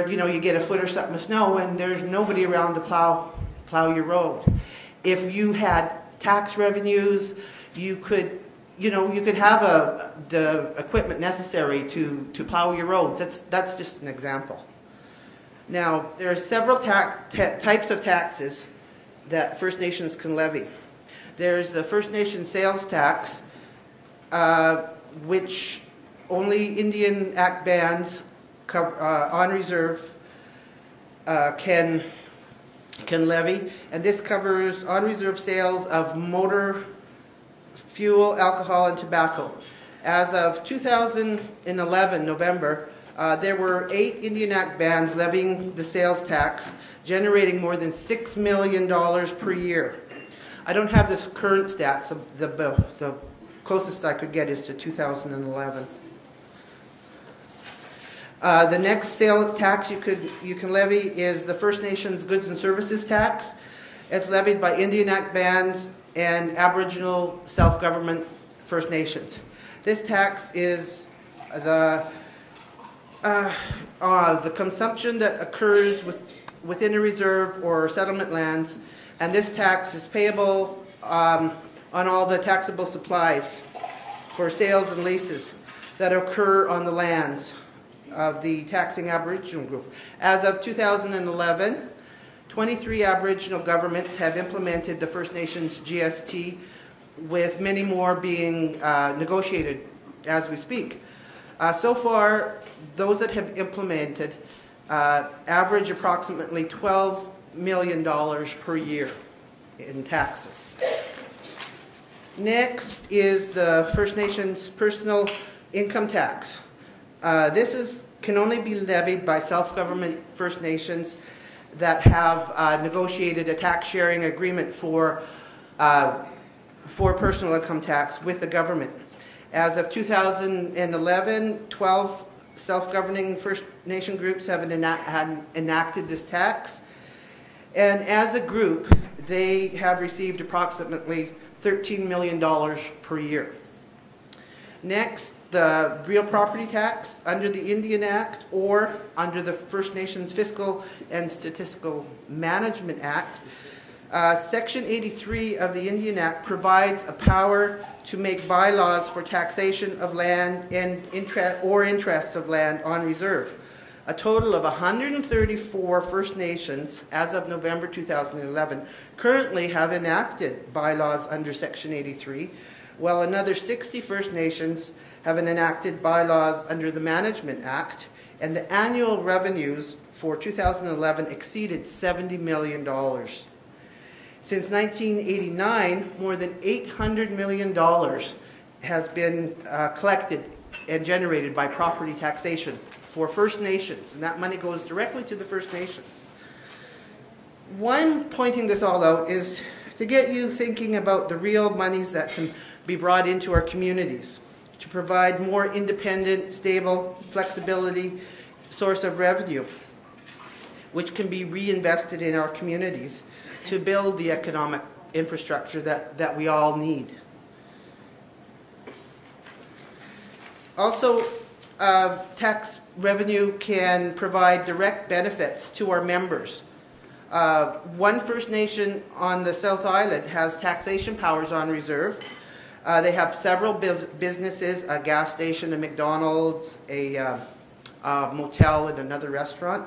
you get a foot or something of snow and there's nobody around to plow your road. If you had tax revenues, you could have the equipment necessary to plow your roads. That's just an example. Now, there are several types of taxes that First Nations can levy. There's the First Nation sales tax, which only Indian Act bands on reserve can levy, and this covers on reserve sales of motor fuel, alcohol, and tobacco. As of 2011, November, there were 8 Indian Act bands levying the sales tax, generating more than $6 million per year. I don't have the current stats. The closest I could get is to 2011. The next sale tax you can levy is the First Nations Goods and Services Tax. It's levied by Indian Act bands and Aboriginal self-government First Nations. This tax is the consumption that occurs within a reserve or settlement lands, and this tax is payable on all the taxable supplies for sales and leases that occur on the lands of the taxing Aboriginal group. As of 2011, 23 Aboriginal governments have implemented the First Nations GST, with many more being negotiated as we speak. So far, those that have implemented average approximately $12 million per year in taxes. Next is the First Nations personal income tax. This can only be levied by self-government First Nations that have negotiated a tax sharing agreement for personal income tax with the government. As of 2011, 12 self-governing First Nation groups have enacted this tax. And as a group, they have received approximately $13 million per year. Next, the real property tax under the Indian Act or under the First Nations Fiscal and Statistical Management Act. Section 83 of the Indian Act provides a power to make bylaws for taxation of land and interests of land on reserve. A total of 134 First Nations, as of November 2011, currently have enacted bylaws under Section 83, while another 60 First Nations have enacted bylaws under the Management Act, and the annual revenues for 2011 exceeded $70 million. Since 1989, more than $800 million has been collected and generated by property taxation for First Nations, and that money goes directly to the First Nations. Why I'm pointing this all out is to get you thinking about the real monies that can be brought into our communities to provide more independent, stable, flexibility source of revenue, which can be reinvested in our communities to build the economic infrastructure that we all need. Also, tax revenue can provide direct benefits to our members. One First Nation on the South Island has taxation powers on reserve. They have several businesses, a gas station, a McDonald's, a motel, and another restaurant.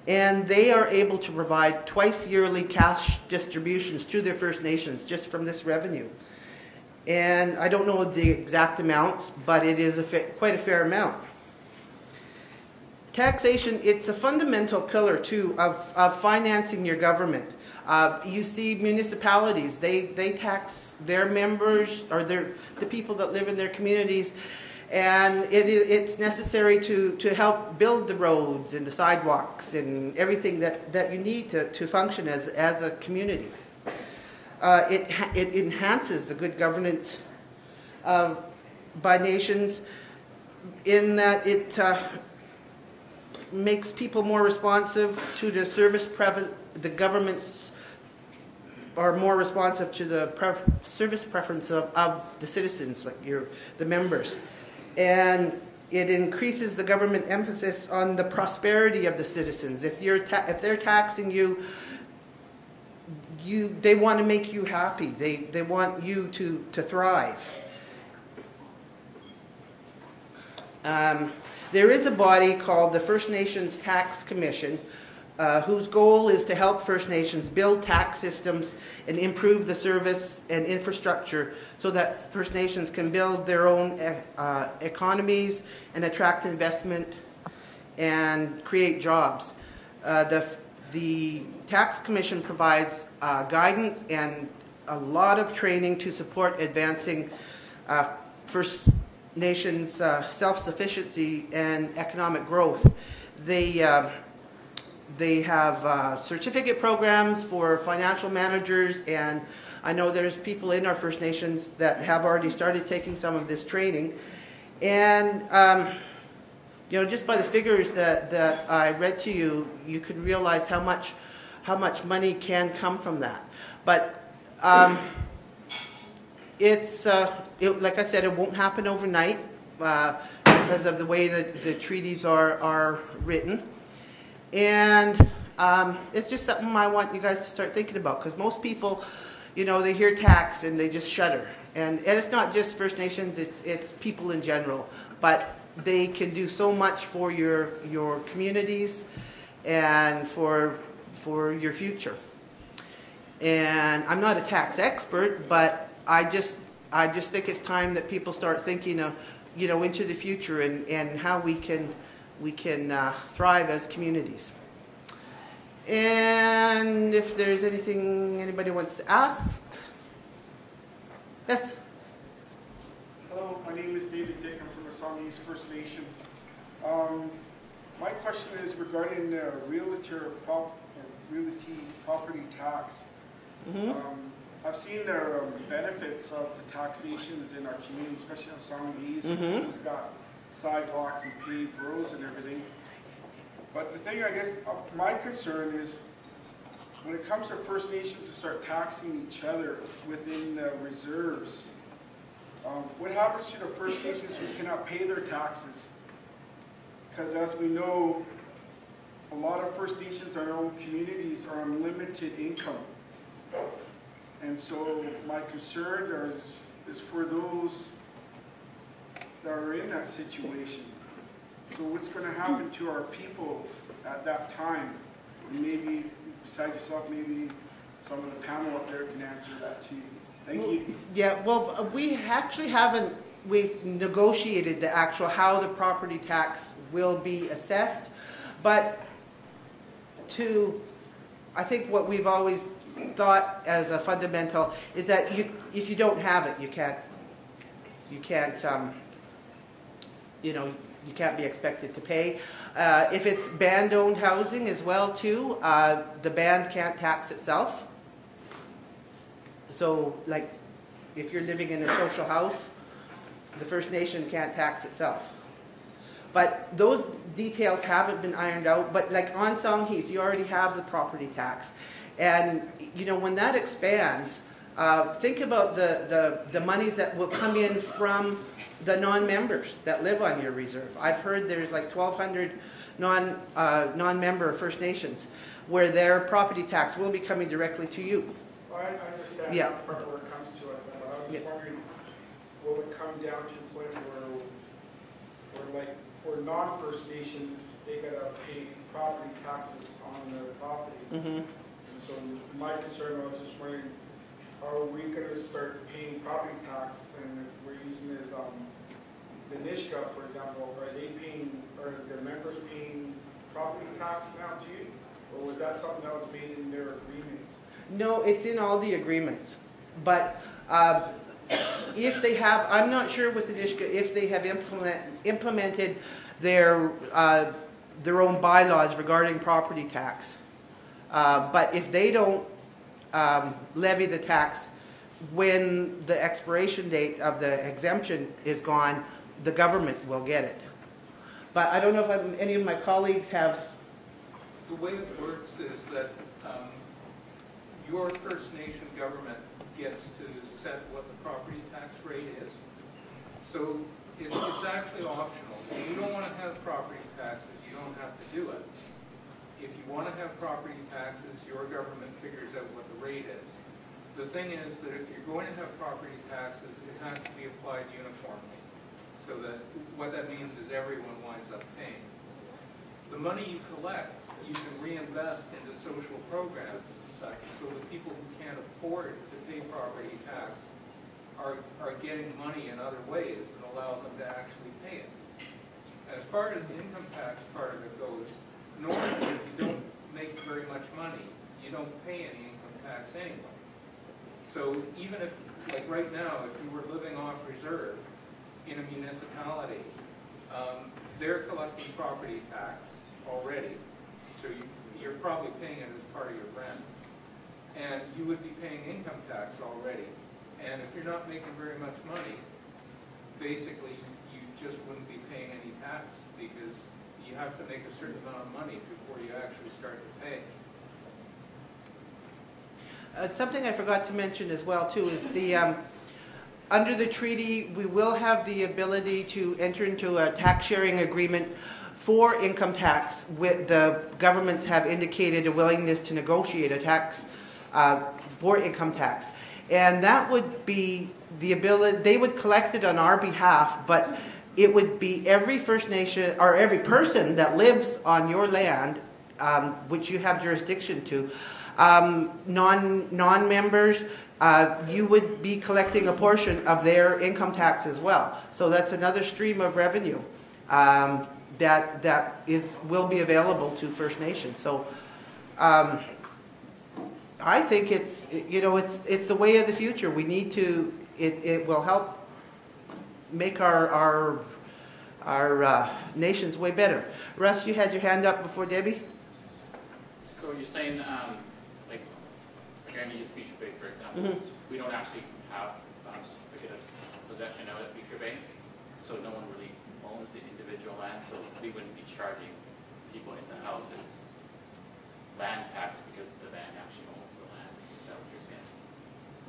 And they are able to provide twice yearly cash distributions to their First Nations just from this revenue. And I don't know the exact amounts, but it is quite a fair amount. Taxation, it's a fundamental pillar, too, of financing your government. You see municipalities, they tax their members or the people that live in their communities, and it's necessary to help build the roads and the sidewalks and everything that you need to function as a community. It enhances the good governance by nations in that it makes people more responsive to the the governments are more responsive to the service preference of the citizens, like the members. And it increases the government emphasis on the prosperity of the citizens. If they're taxing you, they want to make you happy. They want you to thrive. There is a body called the First Nations Tax Commission, whose goal is to help First Nations build tax systems and improve the service and infrastructure so that First Nations can build their own economies and attract investment and create jobs. The Tax Commission provides guidance and a lot of training to support advancing First Nations self-sufficiency and economic growth. They have certificate programs for financial managers, and I know there's people in our First Nations that have already started taking some of this training. And just by the figures that I read to you, you could realize how much money can come from that. But like I said, it won't happen overnight because of the way that the treaties are written. And it's just something I want you guys to start thinking about, because most people, they hear tax and they just shudder. And it's not just First Nations, it's people in general. But they can do so much for your communities and for your future. And I'm not a tax expert, but I just think it's time that people start thinking into the future and how we can thrive as communities. And if there's anything anybody wants to ask. Yes? Hello, my name is David Dick. I'm from the Songhees First Nations. My question is regarding the realty property tax. Mm-hmm. I've seen the benefits of the taxations in our community, especially on Songhees. Mm-hmm. We've got sidewalks and paved roads and everything. But the thing, I guess, my concern is when it comes to First Nations to start taxing each other within the reserves, what happens to the First Nations who cannot pay their taxes? Because as we know, a lot of First Nations in our own communities are on limited income. And so my concern is for those that are in that situation. So what's going to happen to our people at that time? And maybe, besides yourself, maybe some of the panel up there can answer that to you. Thank you. Yeah, well, we actually we negotiated the actual how the property tax will be assessed, but I think what we've always thought as a fundamental is that if you don't have it, you can't, you know, you can't be expected to pay. If it's band-owned housing as well too, the band can't tax itself. So, like, if you're living in a social house, the First Nation can't tax itself. But those details haven't been ironed out. But like on Songhees, you already have the property tax. And, you know, when that expands, think about the monies that will come in from the non-members that live on your reserve. I've heard there's like 1,200 non-member First Nations where their property tax will be coming directly to you. Well, I understand Yeah. that part where it comes to us, but I was Yeah. wondering, will it come down to a point where like, for non-First Nations, they gotta pay property taxes on their property? Mm-hmm. And so my concern, I was just wondering, are we gonna start paying property taxes, and if we're using as, the Nishka, for example, are they paying, are their members paying property tax now too? Or was that something that was made in their agreement? No, it's in all the agreements. But if they have, I'm not sure with the Nishka if they have implemented their own bylaws regarding property tax. But if they don't levy the tax when the expiration date of the exemption is gone, the government will get it. But I don't know if any of my colleagues have. The way it works is that your First Nation government gets to set what the property tax rate is. So it's actually optional. If you don't want to have property taxes, you don't have to do it. If you want to have property taxes, your government figures out what the rate is. The thing is that if you're going to have property taxes, it has to be applied uniformly. So that what that means is everyone winds up paying. The money you collect, you can reinvest into social programs and such, so the people who can't afford to pay property tax are getting money in other ways that allow them to actually pay it. As far as the income tax part of it goes, normally if you don't make very much money, you don't pay any income tax anyway. So even if, like right now, if you were living off reserve in a municipality, they're collecting property tax already. So you're probably paying it as part of your rent. And you would be paying income tax already. And if you're not making very much money, basically you just wouldn't be paying any tax because you have to make a certain amount of money before you actually start to pay. Something I forgot to mention as well too is the under the treaty we will have the ability to enter into a tax sharing agreement for income tax. The governments have indicated a willingness to negotiate a tax for income tax. And that would be the ability, they would collect it on our behalf, but it would be every First Nation or every person that lives on your land, which you have jurisdiction to, non-members, you would be collecting a portion of their income tax as well. So that's another stream of revenue that will be available to First Nations. So I think it's the way of the future. We need to. It will help make our nations way better. Russ, you had your hand up before Debbie. So you're saying, like, again, you use Beecher Bay, for example. We don't actually have certificate of possession out at Beecher Bay, so no one really owns the individual land, so we wouldn't be charging people in the houses land tax because the land actually owns the land. Is that what you're saying?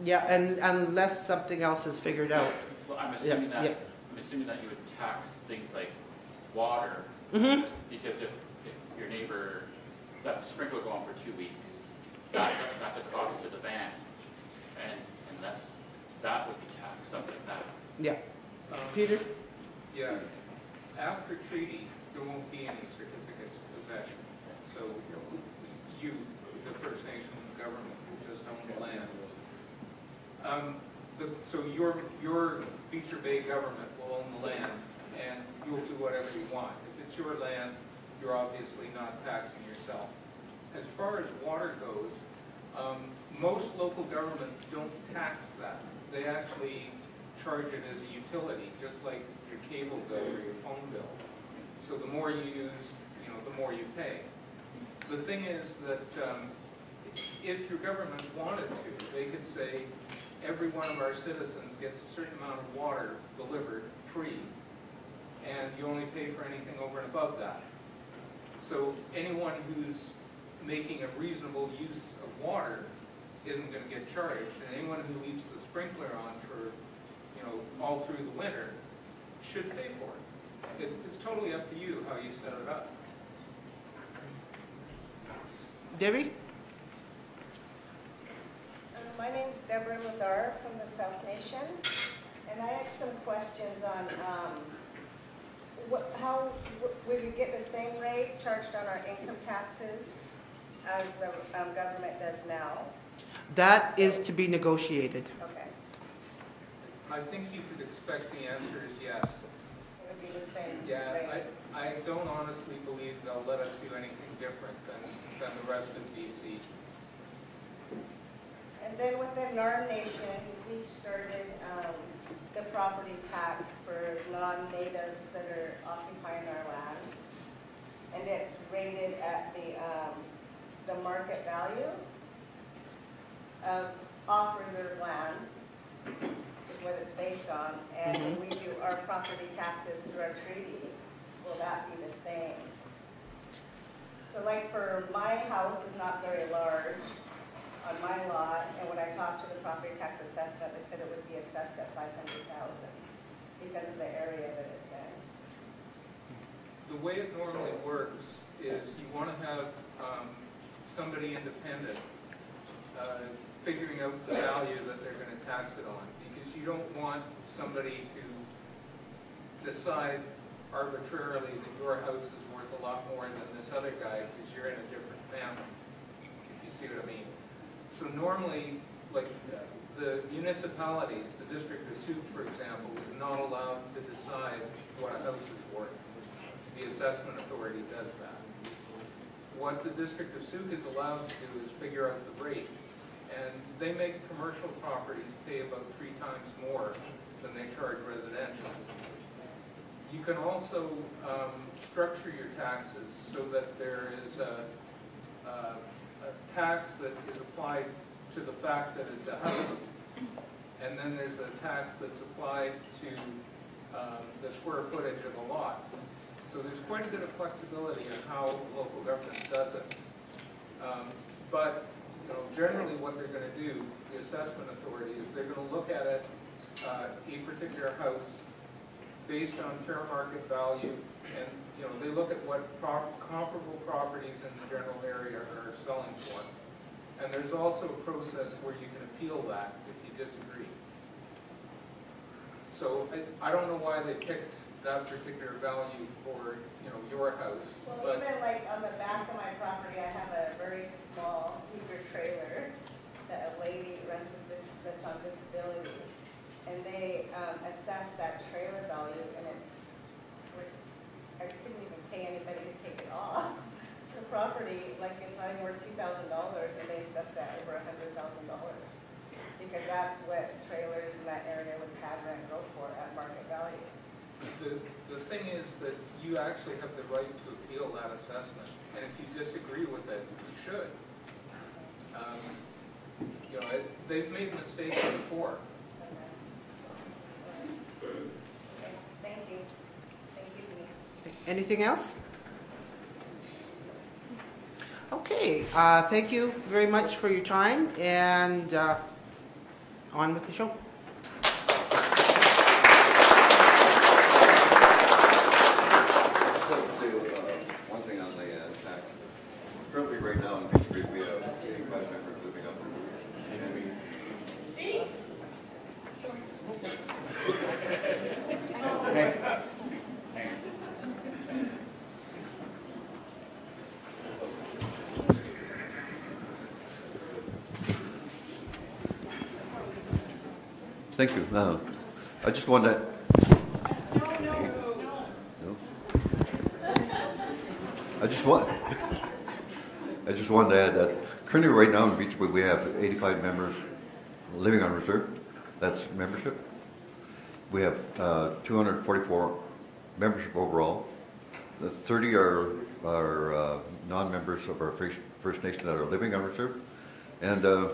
Yeah, and unless something else is figured out. Well, I'm assuming that you would tax things like water, because if your neighbor let the sprinkler go on for 2 weeks, that's a cost to the van, and that would be taxed, stuff like that. Yeah. Peter? Yeah. After treaty, there won't be any certificates of possession. So you, the First Nation government, will just own the land. So your Beecher Bay government will own the land, and you'll do whatever you want. If it's your land, you're obviously not taxing yourself. As far as water goes, most local governments don't tax that. They actually charge it as a utility, just like your cable bill or your phone bill. So the more you use, the more you pay. The thing is that if your government wanted to, they could say every one of our citizens gets a certain amount of water delivered free, and you only pay for anything over and above that. So anyone who's making a reasonable use of water isn't going to get charged, and anyone who leaves the sprinkler on for, all through the winter should pay for it. It's totally up to you how you set it up. Debbie? My name's Deborah Lazar from the South Nation, and I have some questions on how will you get the same rate charged on our income taxes as the government does now? That is to be negotiated. Okay. I think you could expect the answer is yes. It would be the same Yeah, rate? I don't honestly believe they'll let us do anything different than the rest of BC. And then within our nation, we started the property tax for non-natives that are occupying our lands. And it's rated at the market value of off-reserve lands, is what it's based on. And when we do our property taxes through our treaty, will that be the same? So like for my house is not very large on my lot, and when I talked to the property tax assessment, they said it would be assessed at $500,000 because of the area that it's in. The way it normally works is you want to have somebody independent figuring out the value that they're going to tax it on, because you don't want somebody to decide arbitrarily that your house is worth a lot more than this other guy because you're in a different family, if you see what I mean. So normally, like the municipalities, the District of Sault, for example, is not allowed to decide what a house is worth. The assessment authority does that. What the District of Sault is allowed to do is figure out the rate. And they make commercial properties pay about 3 times more than they charge residentials. You can also structure your taxes so that there is a tax that is applied to the fact that it's a house, and then there's a tax that's applied to the square footage of a lot. So there's quite a bit of flexibility in how local government does it. But generally what they're going to do, the assessment authority, is they're going to look at it, a particular house, based on fair market value, and they look at what comparable properties in the general area are selling for. And there's also a process where you can appeal that if you disagree. So I don't know why they picked that particular value for your house. Well, even like on the back of my property, I have a very small Beecher trailer that a lady rented that's on disability, and they assess that trailer value, and I couldn't even pay anybody to take it off. The property, like it's not even worth $2,000, and they assess that over $100,000 because that's what trailers in that area with pad rent go for at market value. The thing is that you actually have the right to appeal that assessment, and if you disagree with it, you should. They've made mistakes before. Thank you. Thank you, Denise. Anything else? Okay, thank you very much for your time, and on with the show. One thing on the tax. Currently, right now in Beecher Creek, we have 85 members living up Thank you. I just want to. I I just wanted to add that currently right now in Beecher we have 85 members living on reserve. That's membership. We have 244 membership overall. The 30 are non-members of our First Nation that are living on reserve. And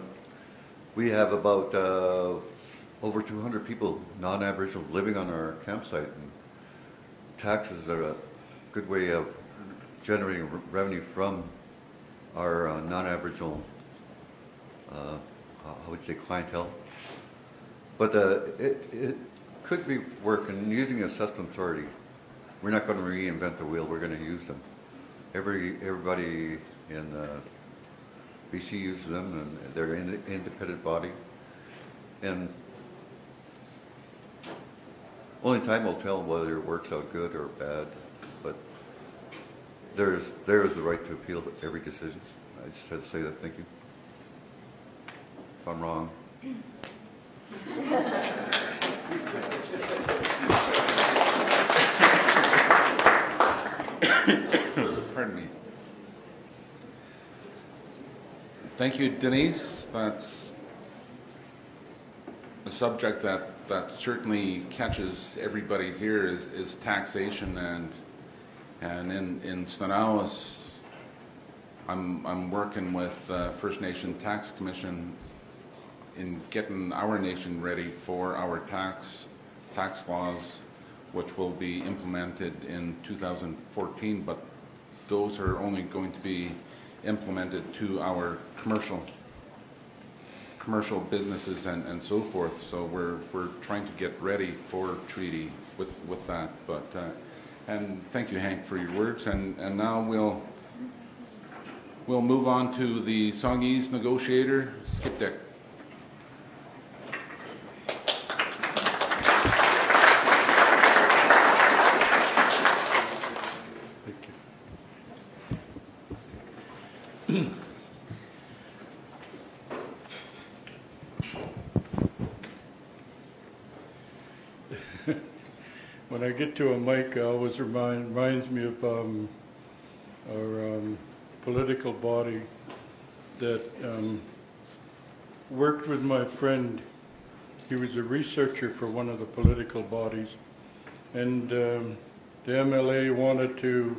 we have about over 200 people, non-Aboriginal, living on our campsite. And taxes are a good way of generating revenue from our non-Aboriginal, how would you say, clientele. But it could be working using assessment authority. We're not going to reinvent the wheel. We're going to use them. Everybody in BC uses them, and they're an independent body. And only time will tell whether it works out good or bad. But there is the right to appeal every decision. I just had to say that. Thank you. If I'm wrong. Pardon me. Thank you, Denise. That's a subject that certainly catches everybody's ear is taxation, and in Snawawinas, I'm working with First Nation Tax Commission in getting our nation ready for our tax laws, which will be implemented in 2014, but those are only going to be implemented to our commercial businesses and so forth. So we're trying to get ready for treaty with that. But and thank you, Hank, for your words. And now we'll move on to the Songhees Negotiator, Skip Dick. When I get to a mic, it always reminds me of our political body that worked with my friend. He was a researcher for one of the political bodies, and the MLA wanted to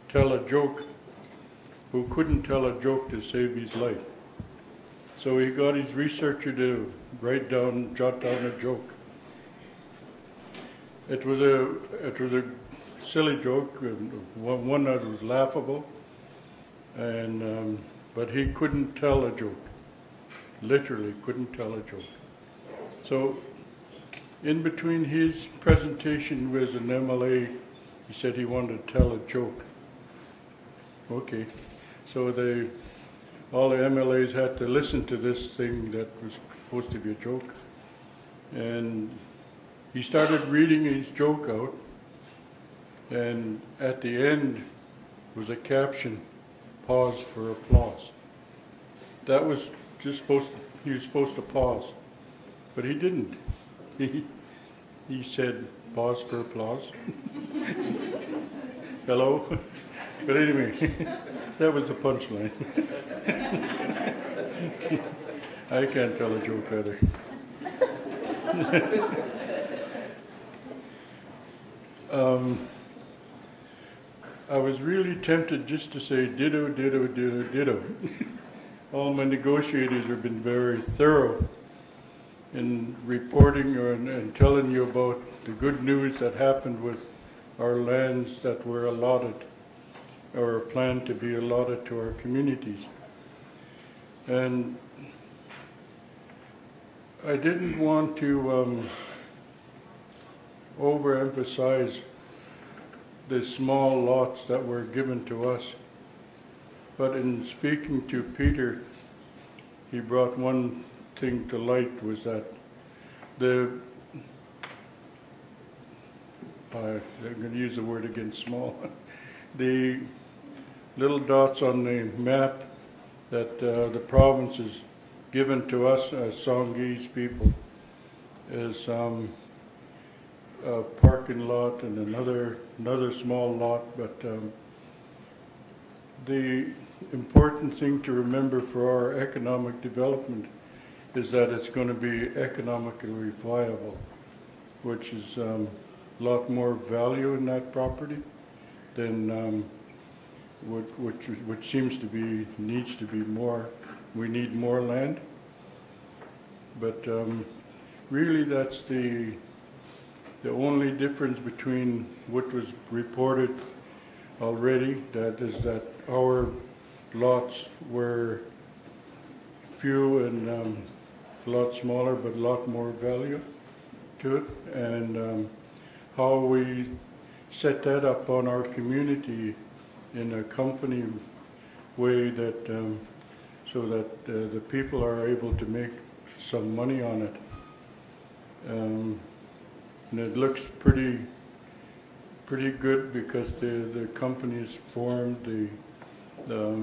tell a joke, who couldn't tell a joke to save his life. So he got his researcher to jot down a joke. It was a silly joke, one that was laughable, and but he couldn't tell a joke. Literally couldn't tell a joke. So, in between his presentation with an MLA, he said he wanted to tell a joke. Okay, so all the MLAs had to listen to this thing that was supposed to be a joke, and he started reading his joke out, and at the end was a caption, "Pause for applause." That was just he was supposed to pause, but he didn't. He said, "Pause for applause." Hello? But anyway, that was the punchline. I can't tell a joke either. I was really tempted just to say ditto, ditto, ditto, ditto. All my negotiators have been very thorough in reporting and telling you about the good news that happened with our lands that were allotted or planned to be allotted to our communities. And I didn't want to overemphasize the small lots that were given to us. But in speaking to Peter, he brought one thing to light, was that I'm going to use the word again, small. The little dots on the map that the province has given to us as Songhees people is a parking lot and another small lot, but the important thing to remember for our economic development is that it's going to be economically viable, which is a lot more value in that property than which seems to be, needs to be more. We need more land. But really that's the only difference between what was reported already, that is that our lots were few and a lot smaller but a lot more value to it, and how we set that up on our community in a company way that so that the people are able to make some money on it. And it looks pretty good because the company is formed, the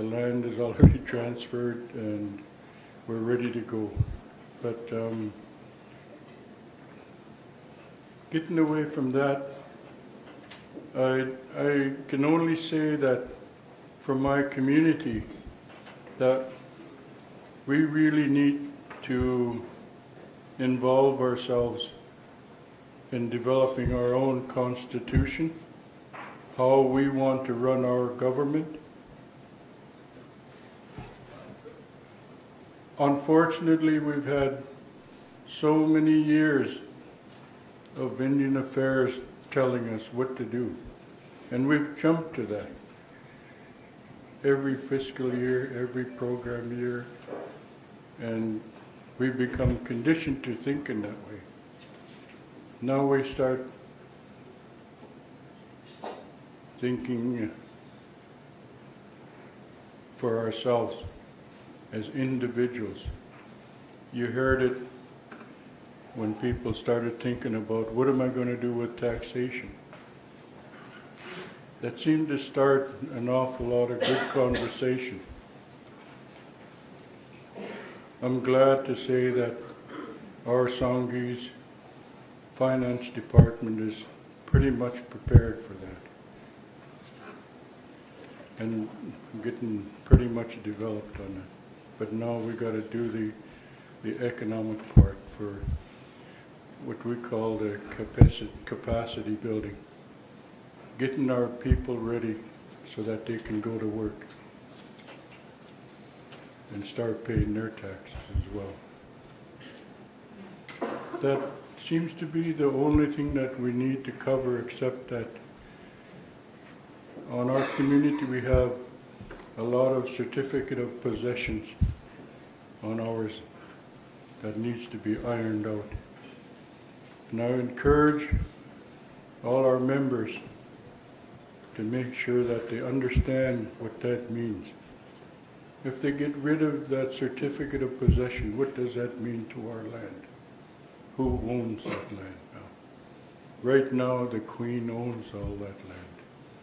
land is already transferred, and we're ready to go. But getting away from that, I can only say that for my community that we really need to involve ourselves in developing our own constitution, how we want to run our government. Unfortunately, we've had so many years of Indian Affairs telling us what to do, and we've jumped to that. Every fiscal year, every program year, and we've become conditioned to think in that way. Now we start thinking for ourselves as individuals. You heard it when people started thinking about, what am I going to do with taxation? That seemed to start an awful lot of good conversation. I'm glad to say that our Sanghi's finance department is pretty much prepared for that and getting pretty much developed on it. But now we got to do the economic part for what we call the capacity building. Getting our people ready so that they can go to work and start paying their taxes as well. That seems to be the only thing that we need to cover, except that on our community we have a lot of certificate of possessions on ours that needs to be ironed out. And I encourage all our members to make sure that they understand what that means. If they get rid of that certificate of possession, what does that mean to our land? Who owns that land now? Right now, the Queen owns all that land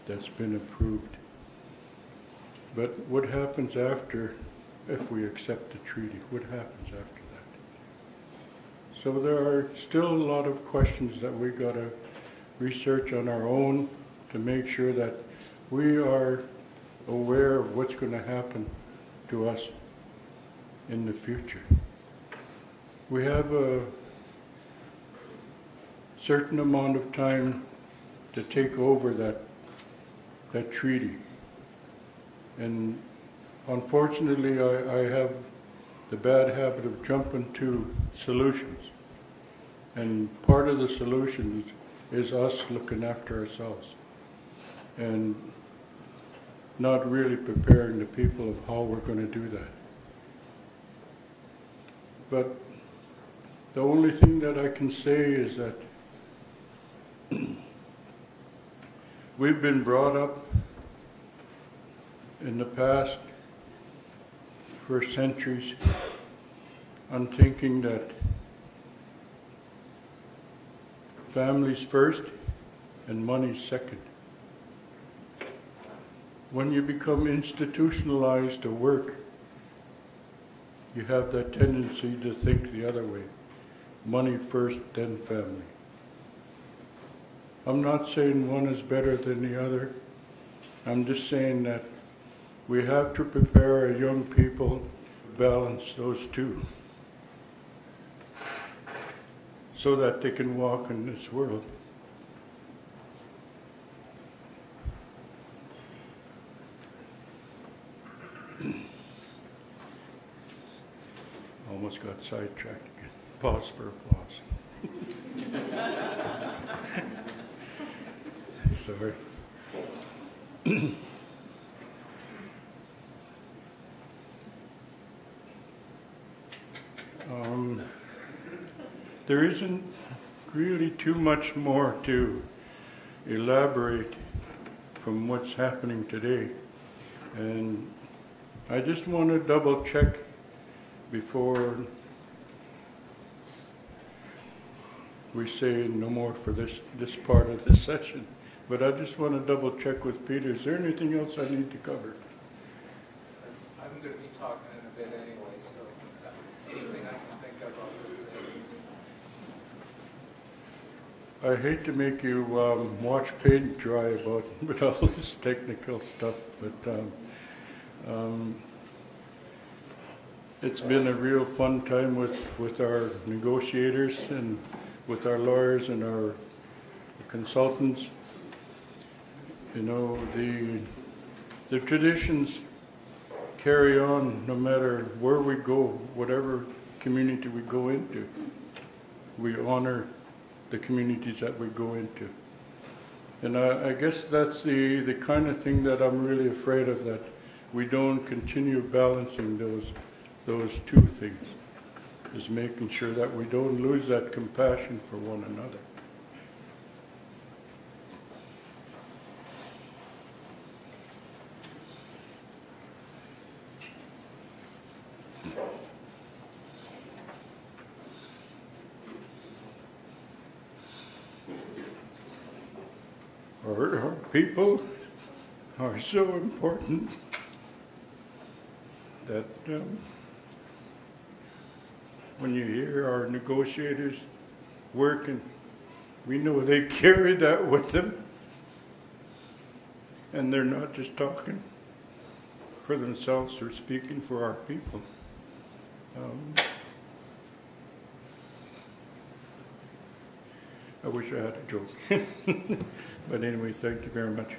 that's been approved. But what happens after, if we accept the treaty? What happens after that? So there are still a lot of questions that we got to research on our own to make sure that we are aware of what's going to happen to us in the future. We have a certain amount of time to take over that treaty. And unfortunately, I have the bad habit of jumping to solutions. And part of the solution is us looking after ourselves and not really preparing the people of how we're going to do that. But the only thing that I can say is that we've been brought up in the past for centuries on thinking that family's first and money's second. When you become institutionalized to work, you have that tendency to think the other way. Money first, then family. I'm not saying one is better than the other. I'm just saying that we have to prepare our young people to balance those two so that they can walk in this world. Almost got sidetracked again. Pause for applause. Sorry. There isn't really too much more to elaborate from what's happening today. And I just want to double check before we say no more for this part of the session. But I just want to double check with Peter. Is there anything else I need to cover? I'm going to be talking in a bit anyway, so anything I can think of, I'll just say. I hate to make you watch paint dry about with all this technical stuff, but it's been a real fun time with our negotiators and with our lawyers and our consultants. You know, the traditions carry on no matter where we go, whatever community we go into. We honor the communities that we go into. And I guess that's the kind of thing that I'm really afraid of, that we don't continue balancing those two things, is making sure that we don't lose that compassion for one another. Our people are so important that when you hear our negotiators working, we know they carry that with them, and they're not just talking for themselves, they're speaking for our people. I wish I had a joke. But anyway, thank you very much.